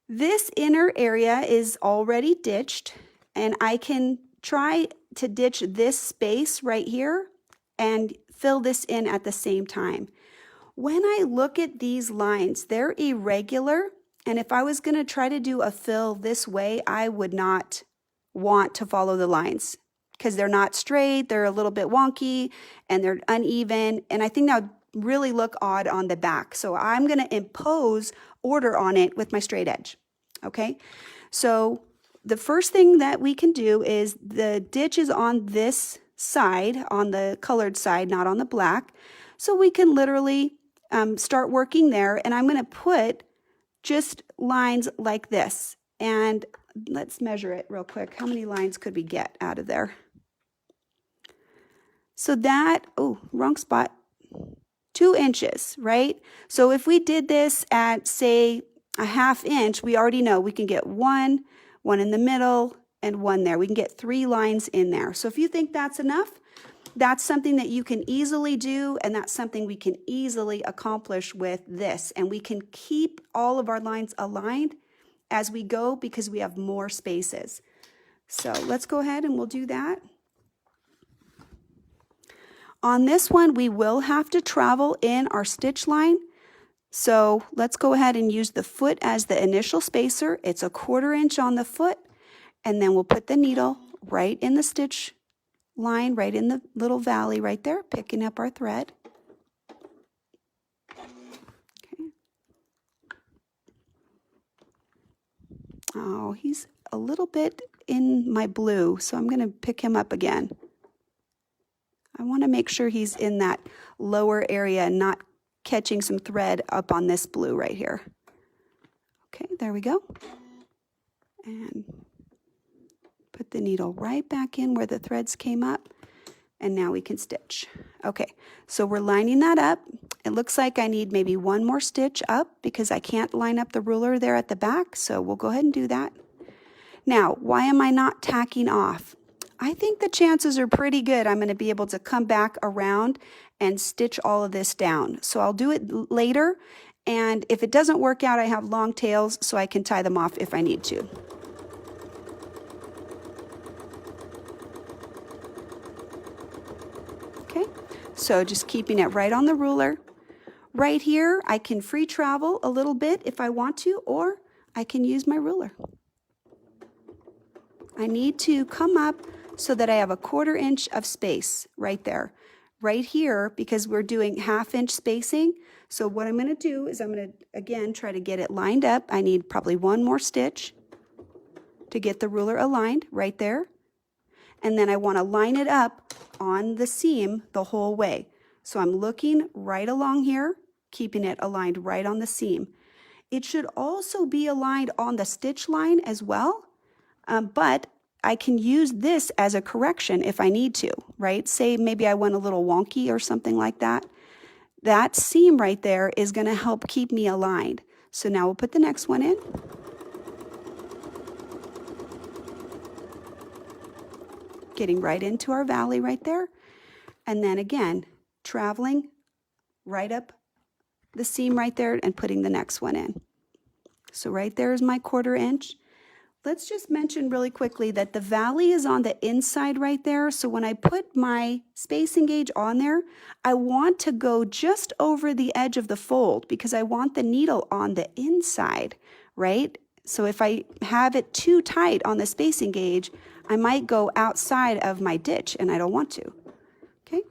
this inner area is already ditched, and I can try to ditch this space right here and fill this in at the same time. When I look at these lines, they're irregular, and if I was going to try to do a fill this way, I would not want to follow the lines, because they're not straight, they're a little bit wonky, and they're uneven, and I think that would really look odd on the back. So I'm going to impose order on it with my straight edge. Okay, so the first thing that we can do is the ditch is on this side, on the colored side, not on the black. So we can literally start working there, and I'm going to put just lines like this. And let's measure it real quick. How many lines could we get out of there? So that, oh, wrong spot, 2 inches, right? So if we did this at, say, a 1/2 inch, we already know we can get one in the middle, and one there. We can get 3 lines in there. So if you think that's enough, that's something that you can easily do, and that's something we can easily accomplish with this. And we can keep all of our lines aligned as we go because we have more spaces. So let's go ahead and we'll do that. On this one, we will have to travel in our stitch line. So let's go ahead and use the foot as the initial spacer. It's a 1/4 inch on the foot, and then we'll put the needle right in the stitch line, right in the little valley right there, picking up our thread. Okay. Oh, he's a little bit in my blue, so I'm going to pick him up again. I want to make sure he's in that lower area and not catching some thread up on this blue right here. Okay, there we go. And put the needle right back in where the threads came up, and now we can stitch. Okay, so we're lining that up. It looks like I need maybe 1 more stitch up because I can't line up the ruler there at the back, so we'll go ahead and do that. Now, why am I not tacking off? I think the chances are pretty good I'm going to be able to come back around and stitch all of this down. So I'll do it later, and if it doesn't work out, I have long tails so I can tie them off if I need to. Okay, so just keeping it right on the ruler. Right here, I can free travel a little bit if I want to, or I can use my ruler. I need to come up so that I have a 1/4 inch of space right there. Right here, because we're doing 1/2 inch spacing. So what I'm going to do is I'm going to, again, try to get it lined up. I need probably 1 more stitch to get the ruler aligned right there. and then I want to line it up on the seam the whole way. So I'm looking right along here, keeping it aligned right on the seam. It should also be aligned on the stitch line as well, but I can use this as a correction if I need to, right? Say maybe I went a little wonky or something like that. That seam right there is going to help keep me aligned. So now we'll put the next one in. Getting right into our valley right there. And then again, traveling right up the seam right there and putting the next one in. So right there is my 1/4 inch. Let's just mention really quickly that the valley is on the inside right there. So when I put my spacing gauge on there, I want to go just over the edge of the fold because I want the needle on the inside, right? So if I have it too tight on the spacing gauge, I might go outside of my ditch and I don't want to. Okay.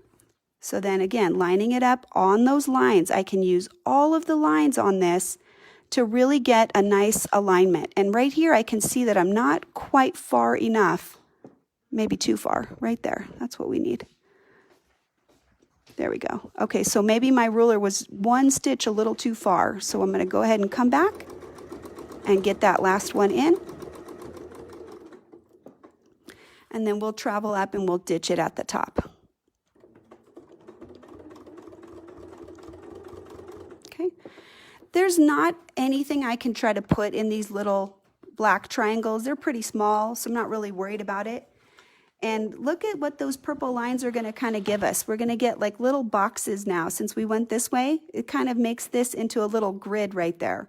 So then again, lining it up on those lines, I can use all of the lines on this to really get a nice alignment. And right here, I can see that I'm not quite far enough, maybe too far, right there. That's what we need. There we go. Okay, so maybe my ruler was 1 stitch a little too far. So I'm gonna go ahead and come back and get that last one in. And then we'll travel up and we'll ditch it at the top. Okay. There's not anything I can try to put in these little black triangles. They're pretty small, so I'm not really worried about it. And look at what those purple lines are going to kind of give us. We're going to get like little boxes now. Since we went this way, it kind of makes this into a little grid right there.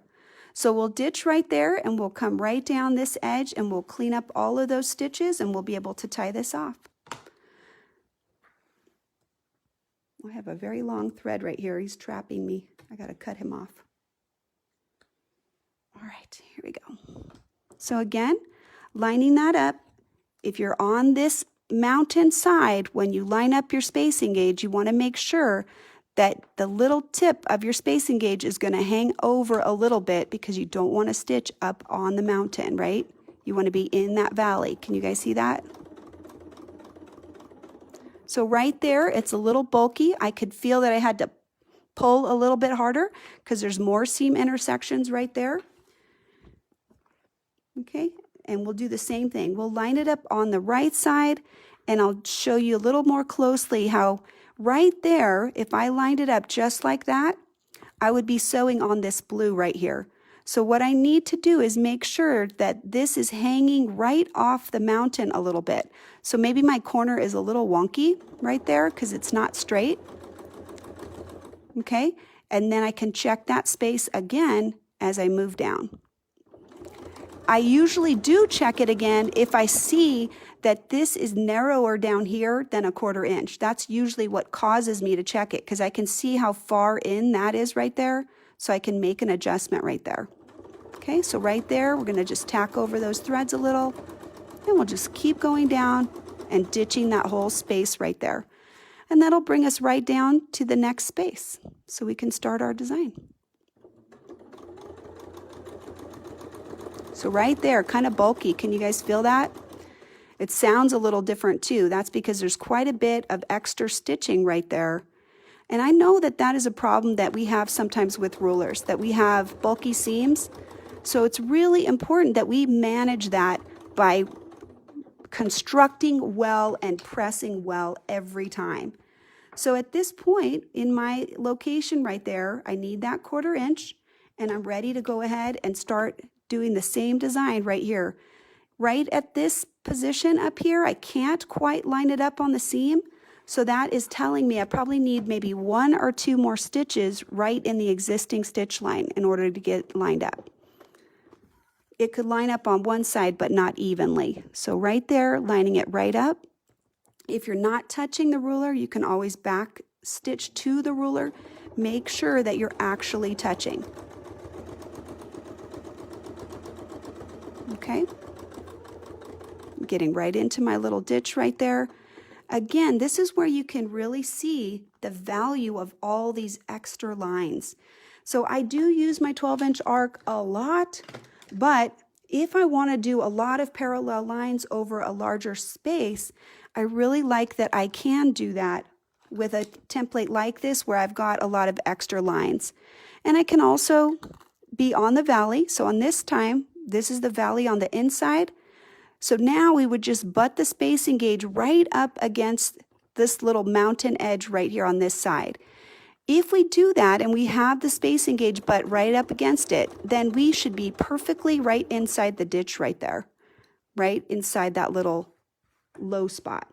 So we'll ditch right there and we'll come right down this edge and we'll clean up all of those stitches and we'll be able to tie this off. I have a very long thread right here. He's trapping me. I got to cut him off. All right, here we go. So again, lining that up. If you're on this mountain side, when you line up your spacing gauge, you want to make sure that the little tip of your spacing gauge is going to hang over a little bit because you don't want to stitch up on the mountain, right? You want to be in that valley. Can you guys see that? So right there, it's a little bulky. I could feel that I had to pull a little bit harder because there's more seam intersections right there. Okay, and we'll do the same thing. We'll line it up on the right side, and I'll show you a little more closely how right there, if I lined it up just like that, I would be sewing on this blue right here. So what I need to do is make sure that this is hanging right off the mountain a little bit. So maybe my corner is a little wonky right there because it's not straight. Okay, and then I can check that space again as I move down. I usually do check it again if I see that this is narrower down here than a 1/4 inch. That's usually what causes me to check it because I can see how far in that is right there, so I can make an adjustment right there. Okay, so right there, we're going to just tack over those threads a little, and we'll just keep going down and ditching that whole space right there. And that'll bring us right down to the next space so we can start our design. So right there, kind of bulky. Can you guys feel that? It sounds a little different too. That's because there's quite a bit of extra stitching right there. And I know that that is a problem that we have sometimes with rulers, that we have bulky seams. So it's really important that we manage that by constructing well and pressing well every time. So at this point in my location right there, I need that 1/4 inch, and I'm ready to go ahead and start doing the same design right here. Right at this position up here, I can't quite line it up on the seam. So that is telling me I probably need maybe 1 or 2 more stitches right in the existing stitch line in order to get lined up. It could line up on one side, but not evenly. So right there, lining it right up. If you're not touching the ruler, you can always back stitch to the ruler. Make sure that you're actually touching. Okay, I'm getting right into my little ditch right there. Again, this is where you can really see the value of all these extra lines. So I do use my 12-inch arc a lot, but if I want to do a lot of parallel lines over a larger space, I really like that I can do that with a template like this where I've got a lot of extra lines. And I can also be on the valley. So on this time, this is the valley on the inside. So now we would just butt the spacing gauge right up against this little mountain edge right here on this side. If we do that and we have the spacing gauge butt right up against it, then we should be perfectly right inside the ditch right there, right inside that little low spot.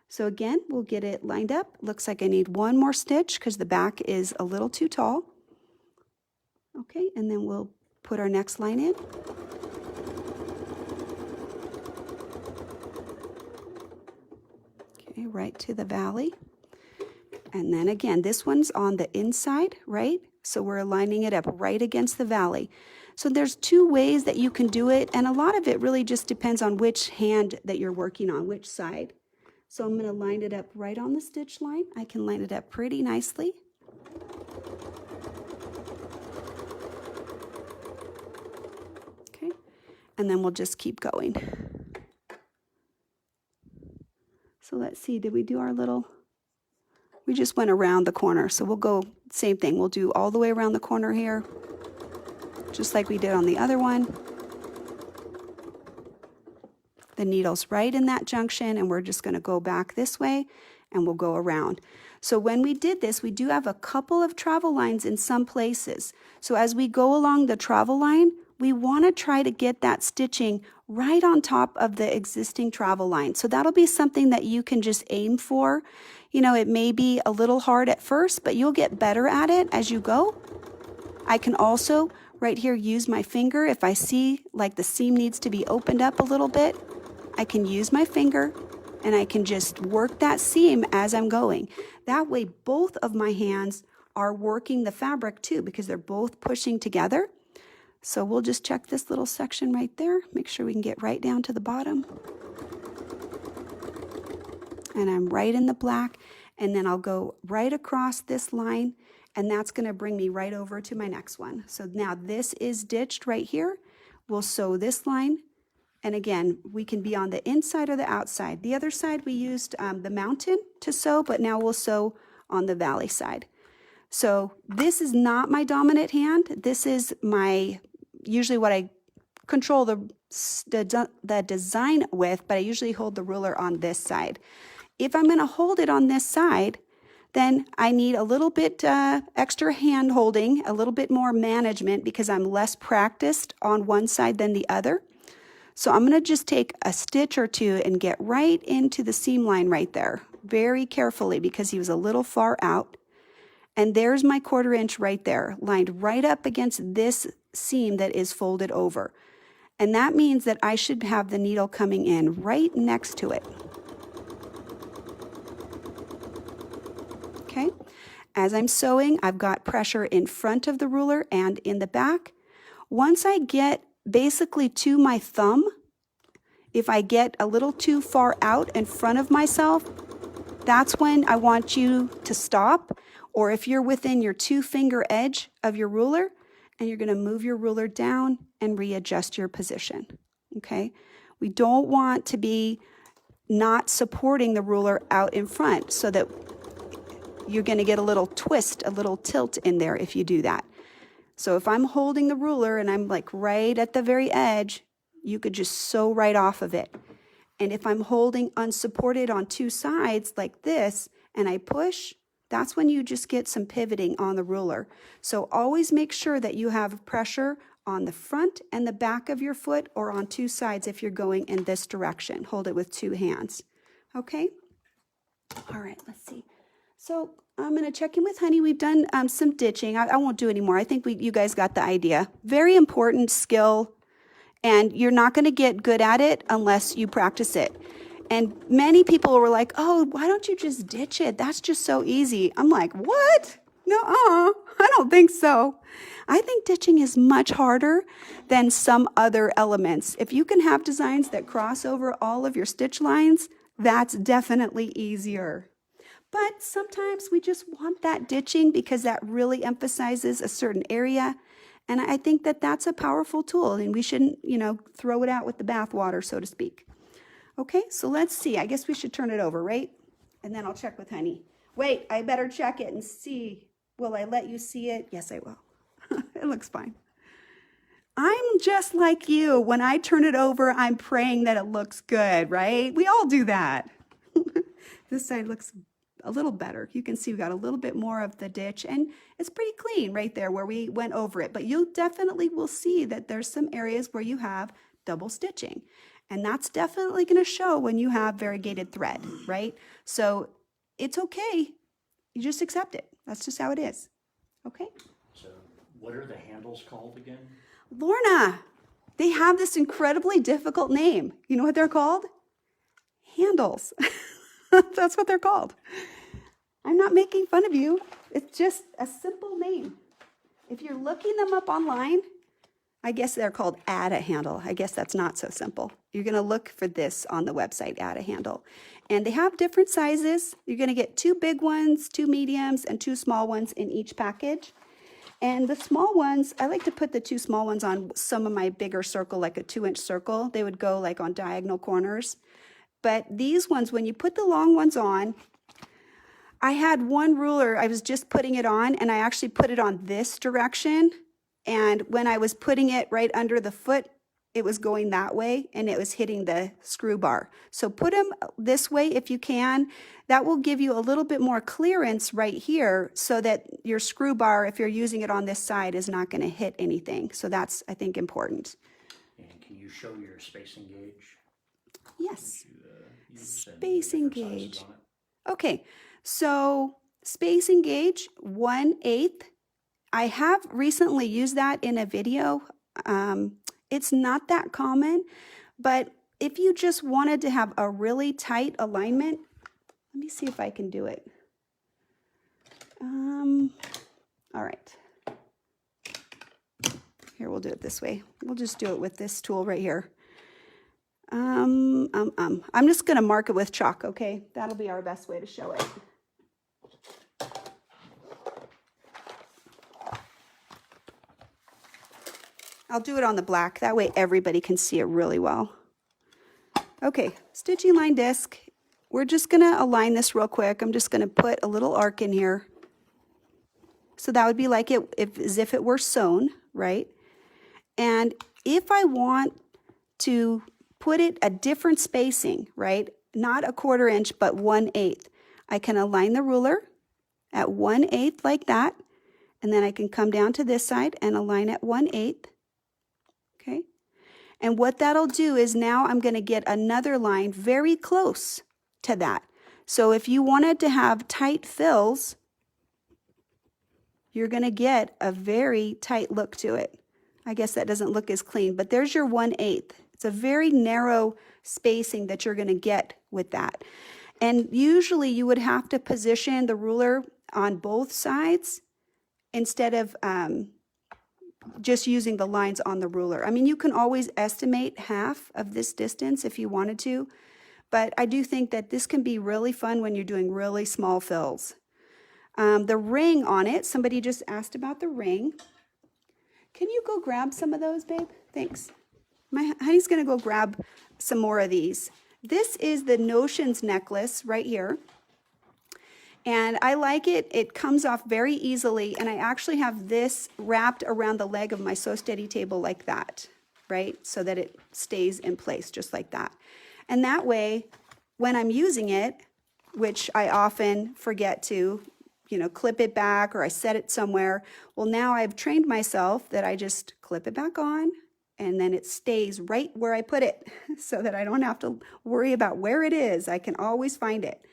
So again, we'll get it lined up. Looks like I need one more stitch because the back is a little too tall. Okay, and then we'll put our next line in. Okay, right to the valley. And then again, this one's on the inside, right? So we're lining it up right against the valley. So there's two ways that you can do it, and a lot of it really just depends on which hand that you're working on, which side. So I'm going to line it up right on the stitch line. I can line it up pretty nicely. Okay, and then we'll just keep going. So let's see, did we do our little... We just went around the corner, so we'll go same thing. We'll do all the way around the corner here, just like we did on the other one. The needle's right in that junction, and we're just going to go back this way, and we'll go around. So when we did this, we do have a couple of travel lines in some places. So as we go along the travel line, we want to try to get that stitching right on top of the existing travel line. So that'll be something that you can just aim for. You know, it may be a little hard at first, but you'll get better at it as you go. I can also right here use my finger. If I see like the seam needs to be opened up a little bit, I can use my finger and I can just work that seam as I'm going. That way both of my hands are working the fabric too, because they're both pushing together. So we'll just check this little section right there, make sure we can get right down to the bottom. And I'm right in the black, and then I'll go right across this line, and that's going to bring me right over to my next one. So now this is ditched right here. We'll sew this line, and again, we can be on the inside or the outside. The other side we used the mountain to sew, but now we'll sew on the valley side. So this is not my dominant hand. This is my, usually what I control the design with, but I usually hold the ruler on this side. If I'm going to hold it on this side, then I need a little bit extra hand holding, a little bit more management because I'm less practiced on one side than the other. So I'm going to just take a stitch or two and get right into the seam line right there, very carefully because he was a little far out. And there's my 1/4 inch right there, lined right up against this seam that is folded over. And that means that I should have the needle coming in right next to it. Okay, as I'm sewing, I've got pressure in front of the ruler and in the back. Once I get basically to my thumb, if I get a little too far out in front of myself, that's when I want you to stop. Or if you're within your 2-finger edge of your ruler, and you're going to move your ruler down and readjust your position. Okay, we don't want to be not supporting the ruler out in front so that you're going to get a little twist, a little tilt in there if you do that. So if I'm holding the ruler and I'm like right at the very edge, you could just sew right off of it. And if I'm holding unsupported on 2 sides like this and I push, that's when you just get some pivoting on the ruler. So always make sure that you have pressure on the front and the back of your foot or on 2 sides if you're going in this direction. Hold it with 2 hands. Okay? All right, let's see. So I'm going to check in with Honey. We've done some ditching. I won't do any more. I think you guys got the idea. Very important skill, and you're not going to get good at it unless you practice it. And many people were like, oh, why don't you just ditch it? That's just so easy. I'm like, what? No, I don't think so. I think ditching is much harder than some other elements. If you can have designs that cross over all of your stitch lines, that's definitely easier. But sometimes we just want that ditching because that really emphasizes a certain area. And I think that that's a powerful tool, and we shouldn't, throw it out with the bathwater, so to speak. Okay, so let's see. I guess we should turn it over, right? And then I'll check with Honey. Wait, I better check it and see. Will I let you see it? Yes, I will. It looks fine. I'm just like you. When I turn it over, I'm praying that it looks good, right? We all do that. This side looks a little better. You can see we got a little bit more of the ditch, and it's pretty clean right there where we went over it. But you definitely will see that there's some areas where you have double stitching. And that's definitely going to show when you have variegated thread, right? So it's okay. You just accept it. That's just how it is. Okay? So what are the handles called again? Lorna, they have this incredibly difficult name. You know what they're called? Handles. That's what they're called. I'm not making fun of you. It's just a simple name. If you're looking them up online, I guess they're called add a handle. I guess that's not so simple. You're going to look for this on the website, add a handle. And they have different sizes. You're going to get 2 big ones, 2 mediums, and 2 small ones in each package. And the small ones, I like to put the 2 small ones on some of my bigger circle, like a 2-inch circle. They would go like on diagonal corners. But these ones, when you put the long ones on, I had one ruler, I was just putting it on, and I actually put it on this direction. And when I was putting it right under the foot, it was going that way, and it was hitting the screw bar. So put them this way if you can. That will give you a little bit more clearance right here so that your screw bar, if you're using it on this side, is not going to hit anything. So that's, I think, important. And can you show your spacing gauge? Yes. Spacing Spacing gauge. Okay, so spacing gauge, 1/8. I have recently used that in a video. It's not that common, but if you just wanted to have a really tight alignment, let me see if I can do it. All right. Here, we'll do it this way. We'll just do it with this tool right here. I'm just going to mark it with chalk, okay? That'll be our best way to show it. I'll do it on the black. That way everybody can see it really well. Okay, stitching line disc. We're just going to align this real quick. I'm just going to put a little arc in here. So that would be like it as if it were sewn, right? And if I want to put it a different spacing, right? Not a 1/4 inch, but 1/8. I can align the ruler at 1/8 like that. And then I can come down to this side and align at 1/8. Okay. And what that'll do is now I'm going to get another line very close to that. So if you wanted to have tight fills, you're going to get a very tight look to it. I guess that doesn't look as clean, but there's your 1/8. It's a very narrow spacing that you're going to get with that. And usually you would have to position the ruler on both sides instead of just using the lines on the ruler. I mean, you can always estimate half of this distance if you wanted to, but I do think that this can be really fun when you're doing really small fills. The ring on it, somebody just asked about the ring. Can you go grab some of those, babe? Thanks. My honey's gonna go grab some more of these. This is the Notions necklace right here. And I like it. It comes off very easily. And I actually have this wrapped around the leg of my Sew Steady table like that, right? So that it stays in place just like that. And that way, when I'm using it, which I often forget to, clip it back or I set it somewhere. Well, now I've trained myself that I just clip it back on and then it stays right where I put it so that I don't have to worry about where it is. I can always find it.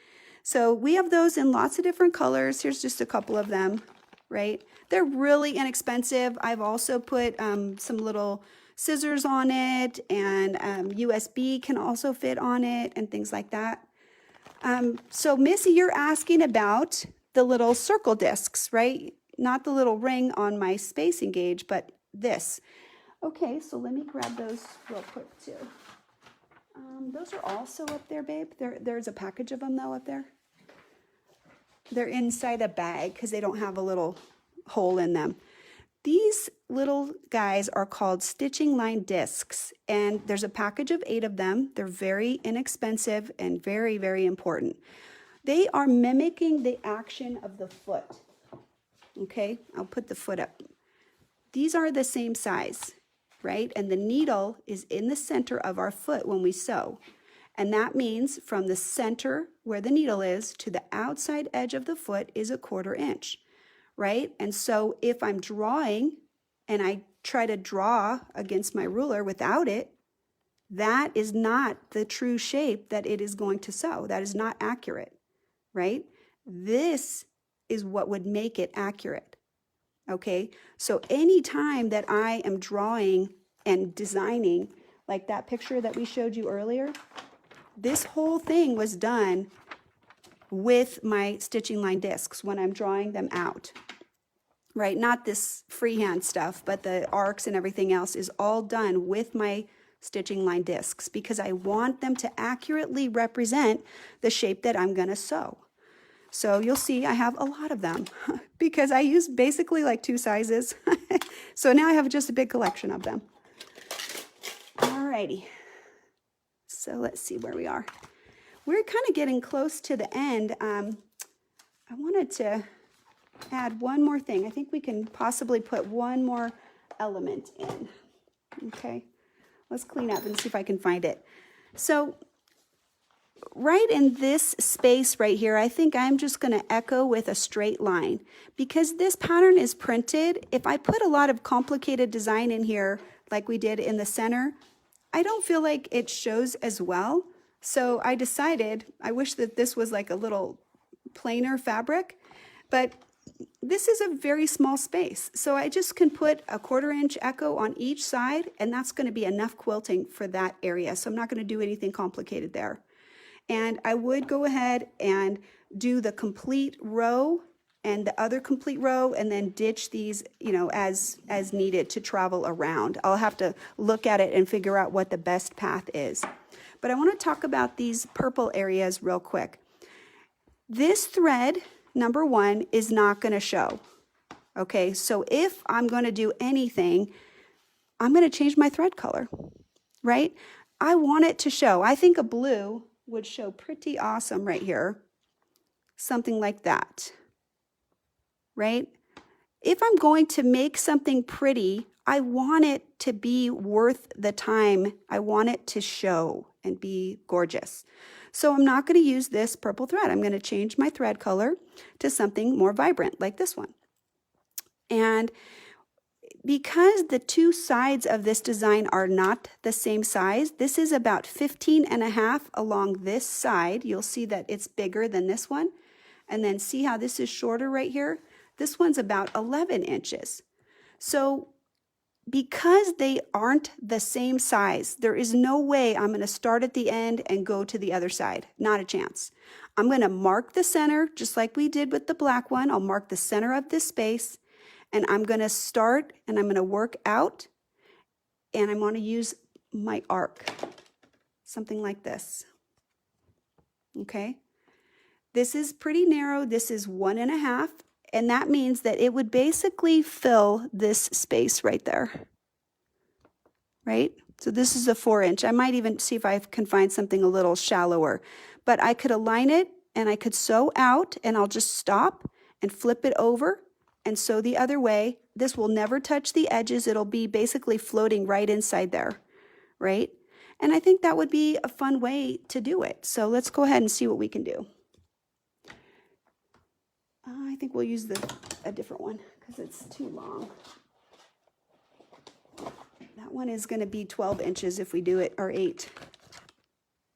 So we have those in lots of different colors. Here's just a couple of them, right? They're really inexpensive. I've also put some little scissors on it, and USB can also fit on it and things like that. So Missy, you're asking about the little circle discs, right? Not the little ring on my spacing gauge, but this. Okay, so let me grab those real quick too. Those are also up there, babe. There's a package of them though up there. They're inside a bag because they don't have a little hole in them. These little guys are called stitching line discs, and there's a package of 8 of them. They're very inexpensive and very, very important. They are mimicking the action of the foot. Okay, I'll put the foot up. These are the same size, right? And the needle is in the center of our foot when we sew. And that means from the center where the needle is to the outside edge of the foot is 1/4 inch, right? And so if I'm drawing and I try to draw against my ruler without it, that is not the true shape that it is going to sew. That is not accurate, right? This is what would make it accurate, okay? So anytime that I am drawing and designing, like that picture that we showed you earlier, this whole thing was done with my stitching line discs when I'm drawing them out, right? Not this freehand stuff, but the arcs and everything else is all done with my stitching line discs because I want them to accurately represent the shape that I'm going to sew. So you'll see I have a lot of them because I use basically like 2 sizes. So now I have just a big collection of them. Alrighty. So let's see where we are. We're kind of getting close to the end. I wanted to add one more thing. I think we can possibly put one more element in. Okay, let's clean up and see if I can find it. So right in this space right here, I think I'm just going to echo with a straight line. Because this pattern is printed, if I put a lot of complicated design in here, like we did in the center, I don't feel like it shows as well. So I decided, I wish that this was like a little plainer fabric, but this is a very small space. So I just can put a 1/4 inch echo on each side, and that's going to be enough quilting for that area. So I'm not going to do anything complicated there. And I would go ahead and do the complete row and the other complete row and then ditch these, you know, as needed to travel around. I'll have to look at it and figure out what the best path is. But I want to talk about these purple areas real quick. This thread, number 1, is not going to show. Okay, so if I'm going to do anything, I'm going to change my thread color, right? I want it to show. I think a blue would show pretty awesome right here. Something like that, right? If I'm going to make something pretty, I want it to be worth the time. I want it to show and be gorgeous. So I'm not going to use this purple thread. I'm going to change my thread color to something more vibrant like this one. And because the 2 sides of this design are not the same size, this is about 15.5 along this side. You'll see that it's bigger than this one. And then see how this is shorter right here? This one's about 11 inches. So because they aren't the same size, there is no way I'm going to start at the end and go to the other side. Not a chance. I'm going to mark the center just like we did with the black one. I'll mark the center of this space. And I'm going to start and I'm going to work out and I'm going to use my arc, something like this. Okay, this is pretty narrow. This is 1.5, and that means that it would basically fill this space right there, right? So this is a 4 inch. I might even see if I can find something a little shallower, but I could align it and I could sew out and I'll just stop and flip it over and sew the other way. This will never touch the edges. It'll be basically floating right inside there, right? And I think that would be a fun way to do it. So let's go ahead and see what we can do. I think we'll use a different one because it's too long. That one is going to be 12 inches if we do it, or 8.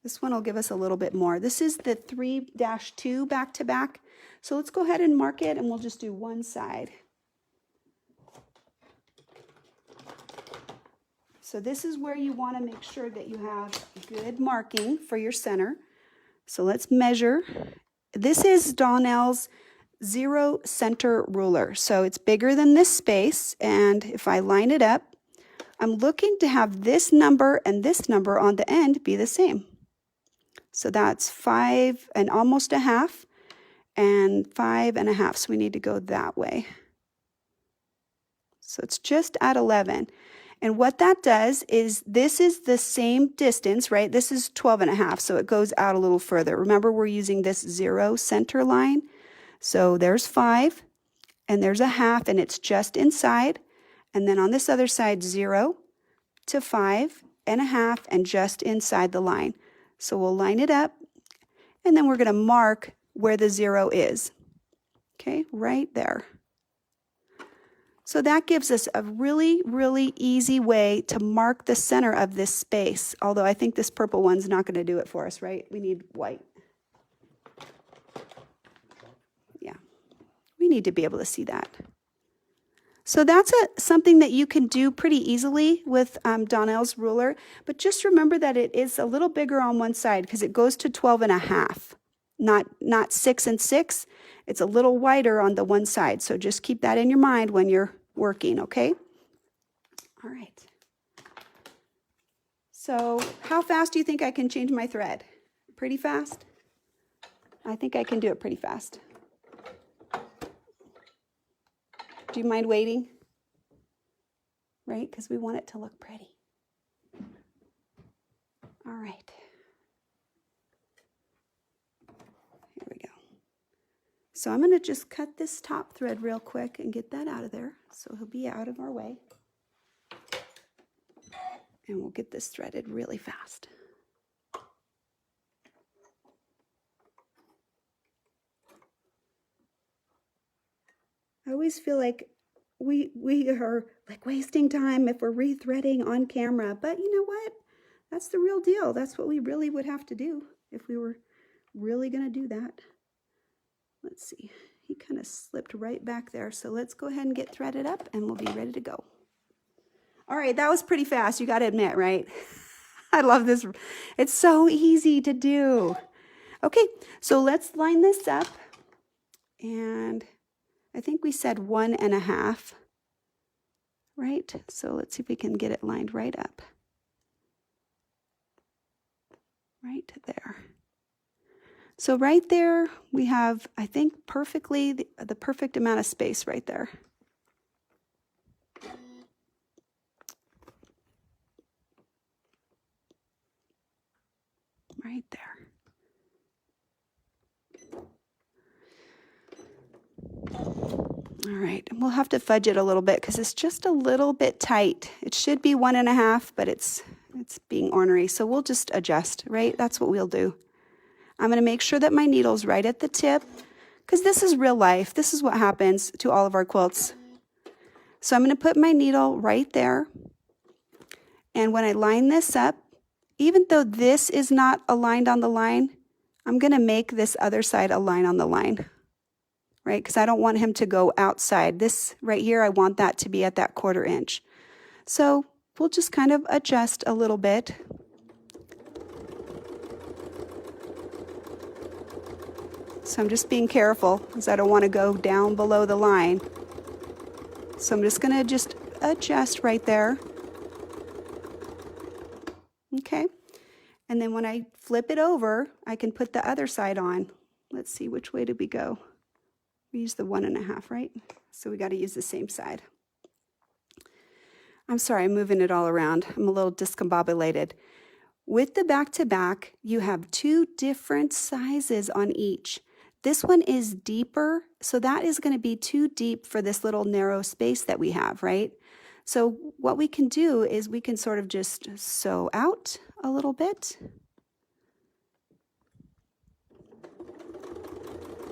This one will give us a little bit more. This is the 3-2 back to back. So let's go ahead and mark it and we'll just do one side. So this is where you want to make sure that you have good marking for your center. So let's measure. This is Donnell's 0 center ruler. So it's bigger than this space. And if I line it up, I'm looking to have this number and this number on the end be the same. So that's 5 and almost a half. And 5.5, so we need to go that way. So it's just at 11. And what that does is this is the same distance, right? This is 12.5, so it goes out a little further. Remember, we're using this 0 center line. So there's 5, and there's a half, and it's just inside. And then on this other side, 0 to 5.5, and just inside the line. So we'll line it up, and then we're going to mark where the 0 is. Okay, right there. So that gives us a really, really easy way to mark the center of this space. Although I think this purple one's not going to do it for us, right? We need white. Yeah, we need to be able to see that. So that's something that you can do pretty easily with Donnell's ruler. But just remember that it is a little bigger on one side because it goes to 12.5, not 6 and 6. It's a little wider on the one side. So just keep that in your mind when you're working, okay? All right. So how fast do you think I can change my thread? Pretty fast? I think I can do it pretty fast. Do you mind waiting? Right? Because we want it to look pretty. All right. Here we go. So I'm going to just cut this top thread real quick and get that out of there so he'll be out of our way. And we'll get this threaded really fast. I always feel like we are like wasting time if we're rethreading on camera, but you know what? That's the real deal. That's what we really would have to do if we were really going to do that. Let's see. He kind of slipped right back there. So let's go ahead and get threaded up and we'll be ready to go. All right, that was pretty fast. You got to admit, right? I love this. It's so easy to do. Okay, so let's line this up. And I think we said 1.5, right? So let's see if we can get it lined right up. Right there. So right there, we have, I think, perfectly the perfect amount of space right there. Right there. All right, and we'll have to fudge it a little bit because it's just a little bit tight. It should be 1.5, but it's being ornery, so we'll just adjust, right? That's what we'll do. I'm going to make sure that my needle's right at the tip because this is real life. This is what happens to all of our quilts. So I'm going to put my needle right there, and when I line this up, even though this is not aligned on the line, I'm going to make this other side align on the line. Right? Because I don't want him to go outside. This right here, I want that to be at that 1/4 inch. So we'll just kind of adjust a little bit. So I'm just being careful because I don't want to go down below the line. So I'm just going to just adjust right there. Okay. And then when I flip it over, I can put the other side on. Let's see, which way did we go? We used the 1.5, right? So we got to use the same side. I'm sorry, I'm moving it all around. I'm a little discombobulated. With the back-to-back, you have 2 different sizes on each. This one is deeper, so that is going to be too deep for this little narrow space that we have, right? So what we can do is we can sort of just sew out a little bit.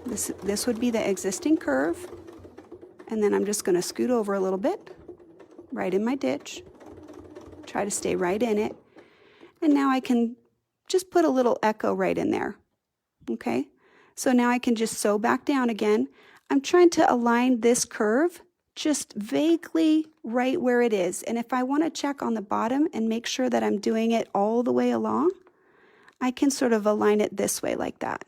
This would be the existing curve, and then I'm just going to scoot over a little bit, right in my ditch, try to stay right in it, and now I can just put a little echo right in there, okay? So now I can just sew back down again. I'm trying to align this curve just vaguely right where it is, and if I want to check on the bottom and make sure that I'm doing it all the way along, I can sort of align it this way like that.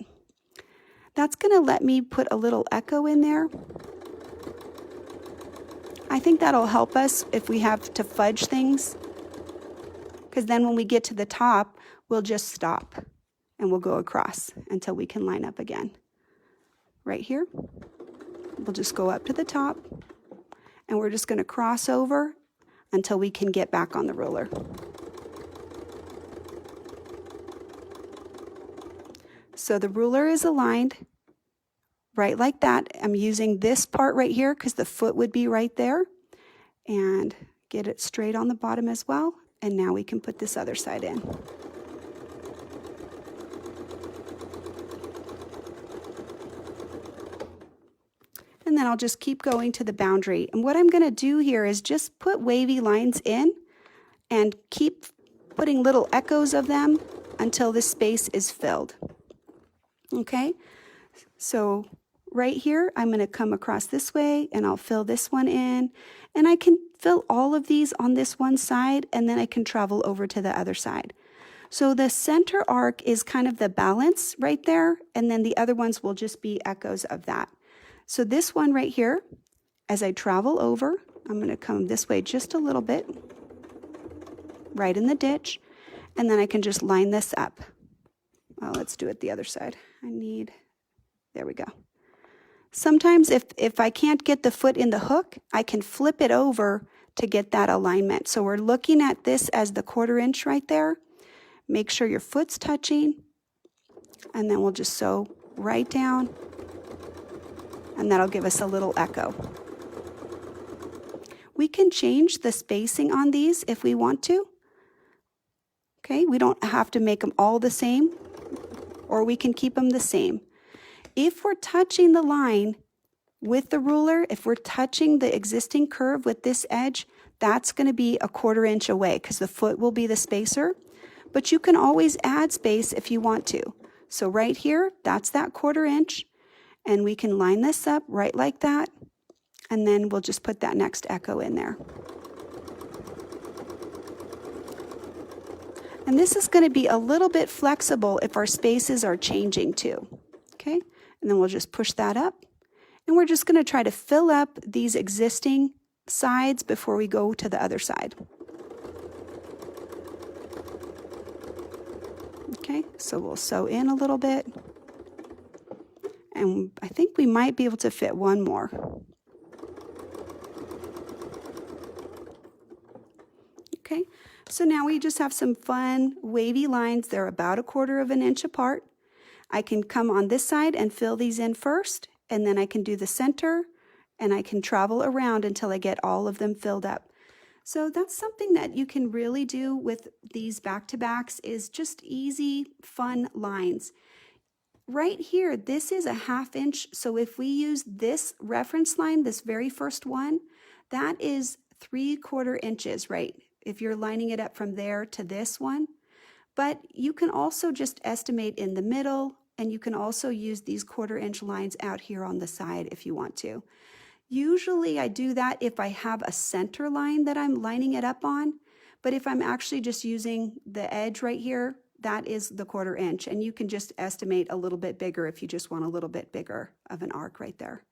That's going to let me put a little echo in there. I think that'll help us if we have to fudge things, because then when we get to the top, we'll just stop and we'll go across until we can line up again. Right here, we'll just go up to the top, and we're just going to cross over until we can get back on the ruler. So the ruler is aligned right like that. I'm using this part right here because the foot would be right there, and get it straight on the bottom as well. And now we can put this other side in. And then I'll just keep going to the boundary. And what I'm going to do here is just put wavy lines in and keep putting little echoes of them until this space is filled. Okay, so right here, I'm going to come across this way and I'll fill this one in, and I can fill all of these on this one side, and then I can travel over to the other side. So the center arc is kind of the balance right there, and then the other ones will just be echoes of that. So this one right here, as I travel over, I'm going to come this way just a little bit, right in the ditch, and then I can just line this up. Well, let's do it the other side. There we go. Sometimes if I can't get the foot in the hook, I can flip it over to get that alignment. So we're looking at this as the 1/4 inch right there. Make sure your foot's touching, and then we'll just sew right down, and that'll give us a little echo. We can change the spacing on these if we want to. Okay, we don't have to make them all the same, or we can keep them the same. If we're touching the line with the ruler, if we're touching the existing curve with this edge, that's going to be a 1/4 inch away because the foot will be the spacer. But you can always add space if you want to. So right here, that's that 1/4 inch, and we can line this up right like that, and then we'll just put that next echo in there. And this is going to be a little bit flexible if our spaces are changing too. Okay, and then we'll just push that up, and we're just going to try to fill up these existing sides before we go to the other side. Okay, so we'll sew in a little bit, and I think we might be able to fit one more. Okay, so now we just have some fun wavy lines. They're about a 1/4 inch apart. I can come on this side and fill these in first, and then I can do the center, and I can travel around until I get all of them filled up. So that's something that you can really do with these back-to-backs, is just easy, fun lines. Right here, this is a 1/2 inch, so if we use this reference line, this very first one, that is 3/4 inches, right? If you're lining it up from there to this one. But you can also just estimate in the middle, and you can also use these 1/4 inch lines out here on the side if you want to. Usually I do that if I have a center line that I'm lining it up on, but if I'm actually just using the edge right here, that is the 1/4 inch, and you can just estimate a little bit bigger if you just want a little bit bigger of an arc right there.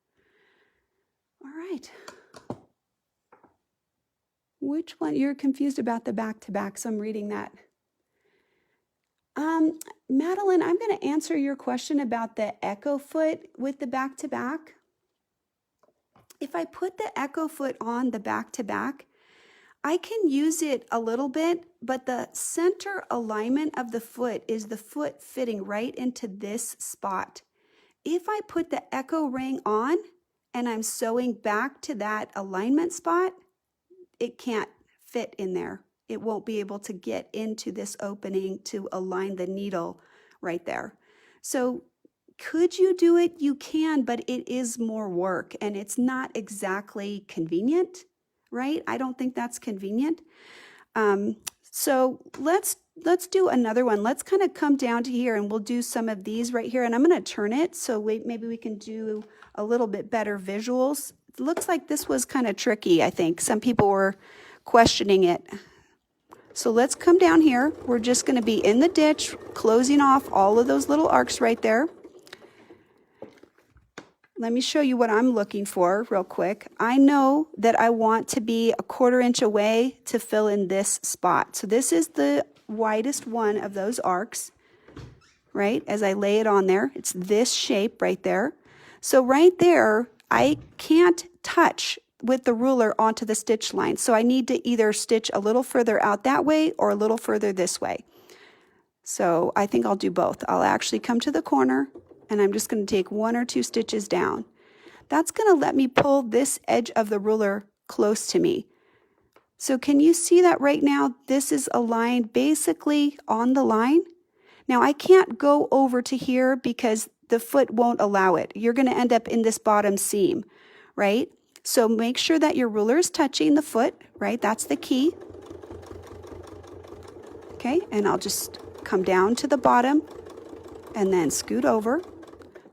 All right. Which one? You're confused about the back-to-back, so I'm reading that. Madeline, I'm going to answer your question about the echo foot with the back-to-back. If I put the echo foot on the back-to-back, I can use it a little bit, but the center alignment of the foot is the foot fitting right into this spot. If I put the echo ring on and I'm sewing back to that alignment spot, it can't fit in there. It won't be able to get into this opening to align the needle right there. So could you do it? You can, but it is more work, and it's not exactly convenient, right? I don't think that's convenient. So let's do another one. Let's kind of come down to here, and we'll do some of these right here, and I'm going to turn it so maybe we can do a little bit better visuals. It looks like this was kind of tricky, I think. Some people were questioning it. So let's come down here. We're just going to be in the ditch, closing off all of those little arcs right there. Let me show you what I'm looking for real quick. I know that I want to be a 1/4 inch away to fill in this spot. So this is the widest one of those arcs, right? As I lay it on there, it's this shape right there. So right there, I can't touch with the ruler onto the stitch line. So I need to either stitch a little further out that way or a little further this way. So I think I'll do both. I'll actually come to the corner and I'm just going to take 1 or 2 stitches down. That's going to let me pull this edge of the ruler close to me. So can you see that right now? This is aligned basically on the line. Now I can't go over to here because the foot won't allow it. You're going to end up in this bottom seam, right? So make sure that your ruler is touching the foot, right? That's the key. Okay, and I'll just come down to the bottom and then scoot over.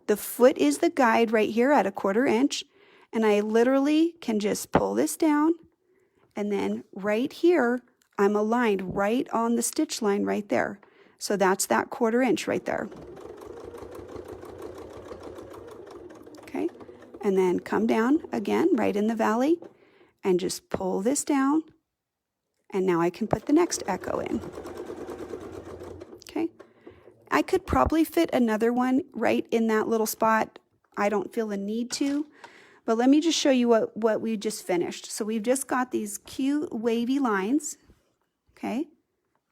The foot is the guide right here at 1/4 inch, and I literally can just pull this down, and then right here I'm aligned right on the stitch line right there. So that's that 1/4 inch right there. Okay, and then come down again right in the valley and just pull this down, and now I can put the next echo in. Okay, I could probably fit another one right in that little spot. I don't feel the need to, but let me just show you what we just finished. So we've just got these cute wavy lines. Okay,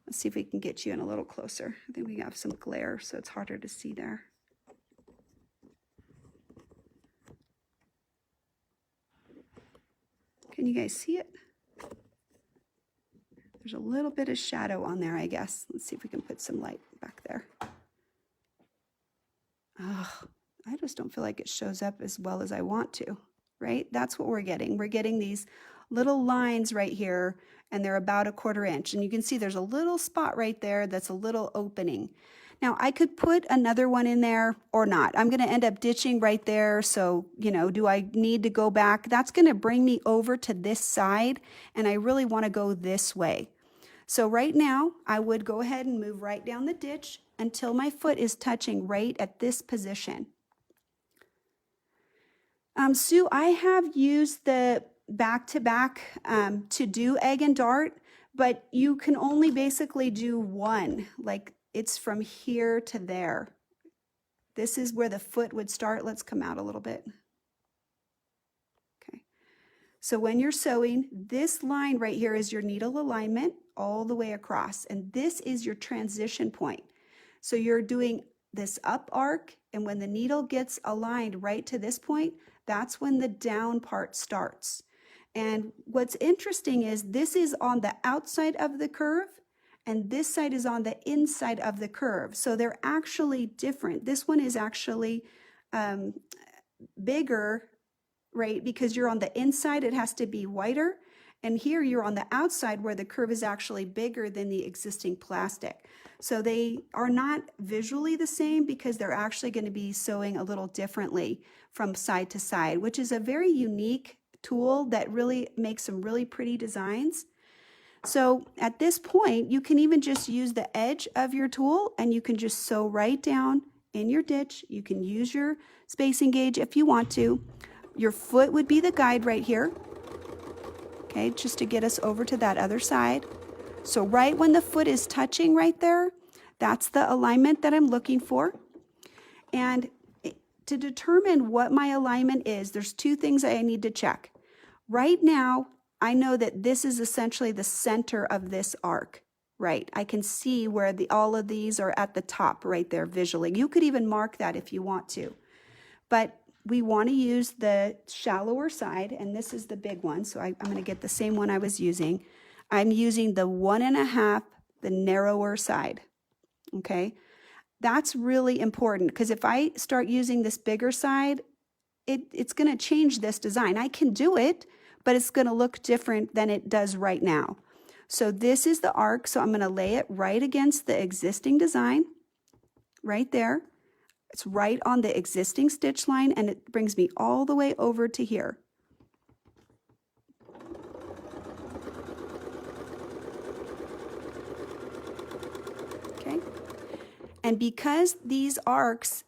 let's see if we can get you in a little closer. I think we have some glare, so it's harder to see there. Can you guys see it? There's a little bit of shadow on there, I guess. Let's see if we can put some light back there. Oh, I just don't feel like it shows up as well as I want to, right? That's what we're getting. We're getting these little lines right here, and they're about 1/4 inch. And you can see there's a little spot right there that's a little opening. Now, I could put another one in there or not. I'm going to end up ditching right there. So, you know, do I need to go back? That's going to bring me over to this side, and I really want to go this way. So right now, I would go ahead and move right down the ditch until my foot is touching right at this position. Sue, I have used the back-to-back to do egg and dart, but you can only basically do one, like it's from here to there. This is where the foot would start. Let's come out a little bit. Okay. So when you're sewing, this line right here is your needle alignment all the way across, and this is your transition point. So you're doing this up arc, and when the needle gets aligned right to this point, that's when the down part starts. And what's interesting is this is on the outside of the curve, and this side is on the inside of the curve. So they're actually different. This one is actually bigger, right? Because you're on the inside, it has to be wider. And here you're on the outside where the curve is actually bigger than the existing plastic. So they are not visually the same because they're actually going to be sewing a little differently from side to side, which is a very unique tool that really makes some really pretty designs. So at this point, you can even just use the edge of your tool and you can just sew right down in your ditch. You can use your spacing gauge if you want to. Your foot would be the guide right here. Okay, just to get us over to that other side. So right when the foot is touching right there, that's the alignment that I'm looking for. And to determine what my alignment is, there's 2 things I need to check. Right now, I know that this is essentially the center of this arc, right? I can see where all of these are at the top right there visually. You could even mark that if you want to. But we want to use the shallower side, and this is the big one, so I'm going to get the same one I was using. I'm using the 1.5, the narrower side, okay? That's really important because if I start using this bigger side, it's going to change this design. I can do it, but it's going to look different than it does right now. So this is the arc, so I'm going to lay it right against the existing design, right there. It's right on the existing stitch line, and it brings me all the way over to here. Okay, and because these arcs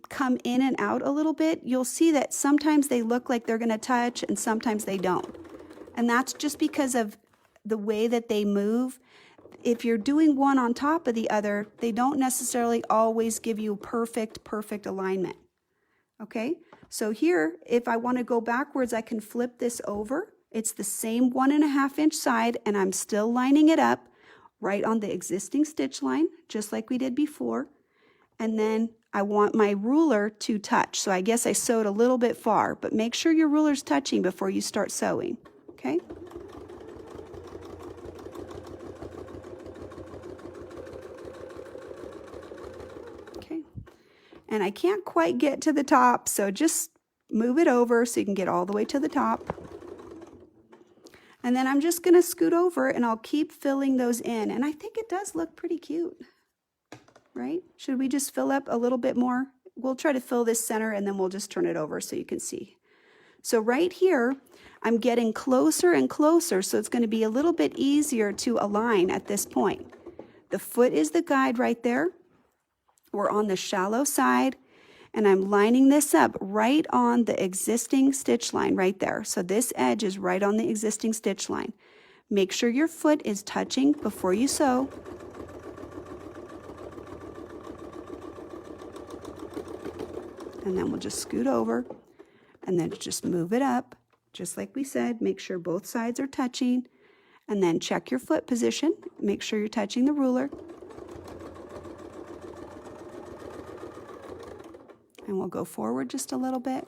come in and out a little bit, you'll see that sometimes they look like they're going to touch and sometimes they don't. And that's just because of the way that they move. If you're doing one on top of the other, they don't necessarily always give you perfect alignment. Okay, So here, if I want to go backwards, I can flip this over. It's the same 1.5 inch side, and I'm still lining it up right on the existing stitch line, just like we did before. And then I want my ruler to touch. So I guess I sewed a little bit far, but make sure your ruler's touching before you start sewing, okay? Okay. And I can't quite get to the top, so just move it over so you can get all the way to the top. And then I'm just going to scoot over and I'll keep filling those in. And I think it does look pretty cute, right? Should we just fill up a little bit more? We'll try to fill this center and then we'll just turn it over so you can see. So right here, I'm getting closer and closer, so it's going to be a little bit easier to align at this point. The foot is the guide right there. We're on the shallow side, and I'm lining this up right on the existing stitch line right there. So this edge is right on the existing stitch line. Make sure your foot is touching before you sew. And then we'll just scoot over and then just move it up. Just like we said, make sure both sides are touching, and then check your foot position. Make sure you're touching the ruler. And we'll go forward just a little bit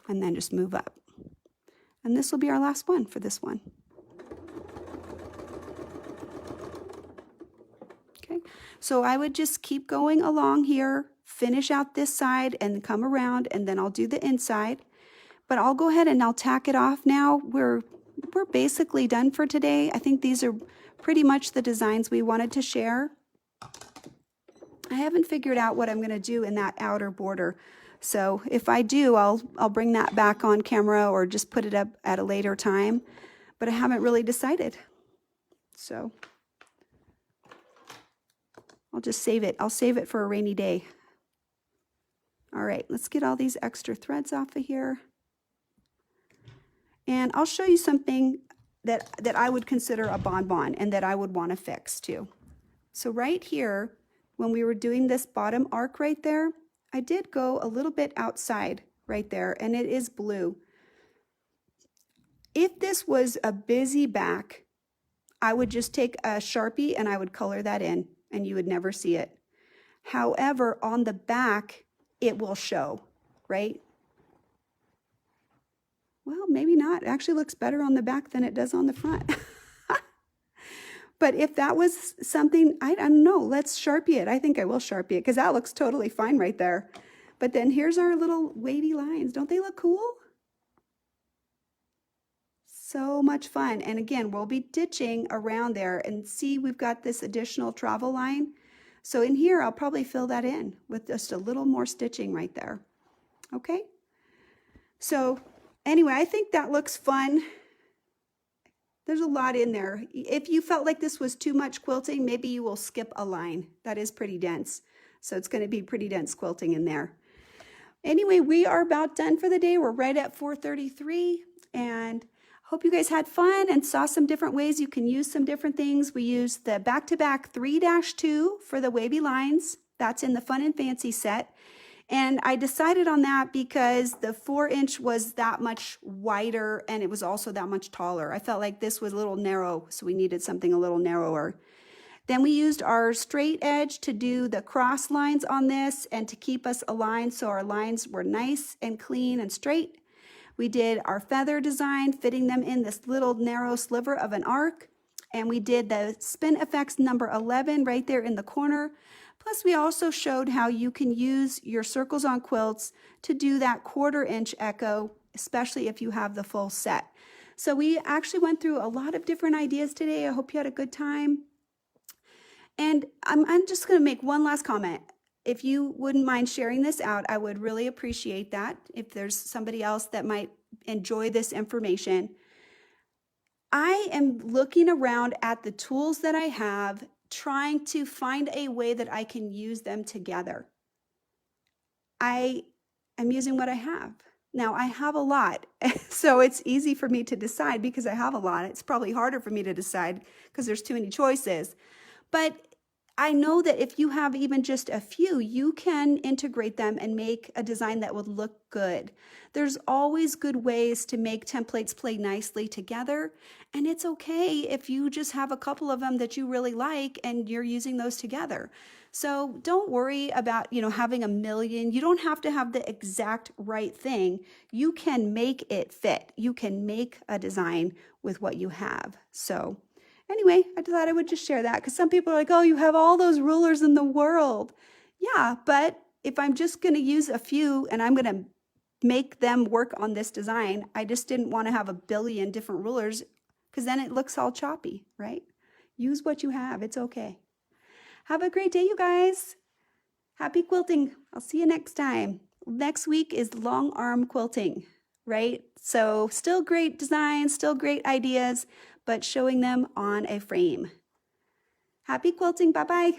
and then just move up. And this will be our last one for this one. Okay, so I would just keep going along here, finish out this side and come around, and then I'll do the inside. But I'll go ahead and I'll tack it off now. We're basically done for today. I think these are pretty much the designs we wanted to share. I haven't figured out what I'm going to do in that outer border. So if I do, I'll bring that back on camera or just put it up at a later time. But I haven't really decided. So I'll just save it. I'll save it for a rainy day. All right, let's get all these extra threads off of here. And I'll show you something that I would consider a bonbon and that I would want to fix too. So right here, when we were doing this bottom arc right there, I did go a little bit outside right there, and it is blue. If this was a busy back, I would just take a Sharpie and I would color that in, and you would never see it. However, on the back, it will show, right? Well, maybe not. It actually looks better on the back than it does on the front. But if that was something, I don't know, let's Sharpie it. I think I will Sharpie it because that looks totally fine right there. But then here's our little wavy lines. Don't they look cool? So much fun. And again, we'll be ditching around there, and see, we've got this additional travel line. So in here, I'll probably fill that in with just a little more stitching right there. Okay? So anyway, I think that looks fun. There's a lot in there. If you felt like this was too much quilting, maybe you will skip a line. That is pretty dense. So it's going to be pretty dense quilting in there. Anyway, we are about done for the day. We're right at 4:33, and hope you guys had fun and saw some different ways you can use some different things. We used the back-to-back 3-2 for the wavy lines. That's in the Fun and Fancy set. And I decided on that because the 4-inch was that much wider and it was also that much taller. I felt like this was a little narrow, so we needed something a little narrower. Then we used our straight edge to do the cross lines on this and to keep us aligned so our lines were nice and clean and straight. We did our feather design, fitting them in this little narrow sliver of an arc. And we did the Spin Effects number 11 right there in the corner. Plus, we also showed how you can use your circles on quilts to do that 1/4 inch echo, especially if you have the full set. So we actually went through a lot of different ideas today. I hope you had a good time. And I'm just going to make one last comment. If you wouldn't mind sharing this out, I would really appreciate that. If there's somebody else that might enjoy this information. I am looking around at the tools that I have, trying to find a way that I can use them together. I am using what I have. Now, I have a lot, so it's easy for me to decide because I have a lot. It's probably harder for me to decide because there's too many choices. But I know that if you have even just a few, you can integrate them and make a design that would look good. There's always good ways to make templates play nicely together, and it's okay if you just have a couple of them that you really like and you're using those together. So don't worry about, having a million. You don't have to have the exact right thing. You can make it fit. You can make a design with what you have. So anyway, I thought I would just share that because some people are like, oh, you have all those rulers in the world. Yeah, but if I'm just going to use a few and I'm going to make them work on this design, I just didn't want to have a billion different rulers because then it looks all choppy, right? Use what you have. It's okay. Have a great day, you guys. Happy quilting. I'll see you next time. Next week is long arm quilting, right? So still great designs, still great ideas, but showing them on a frame. Happy quilting. Bye-bye.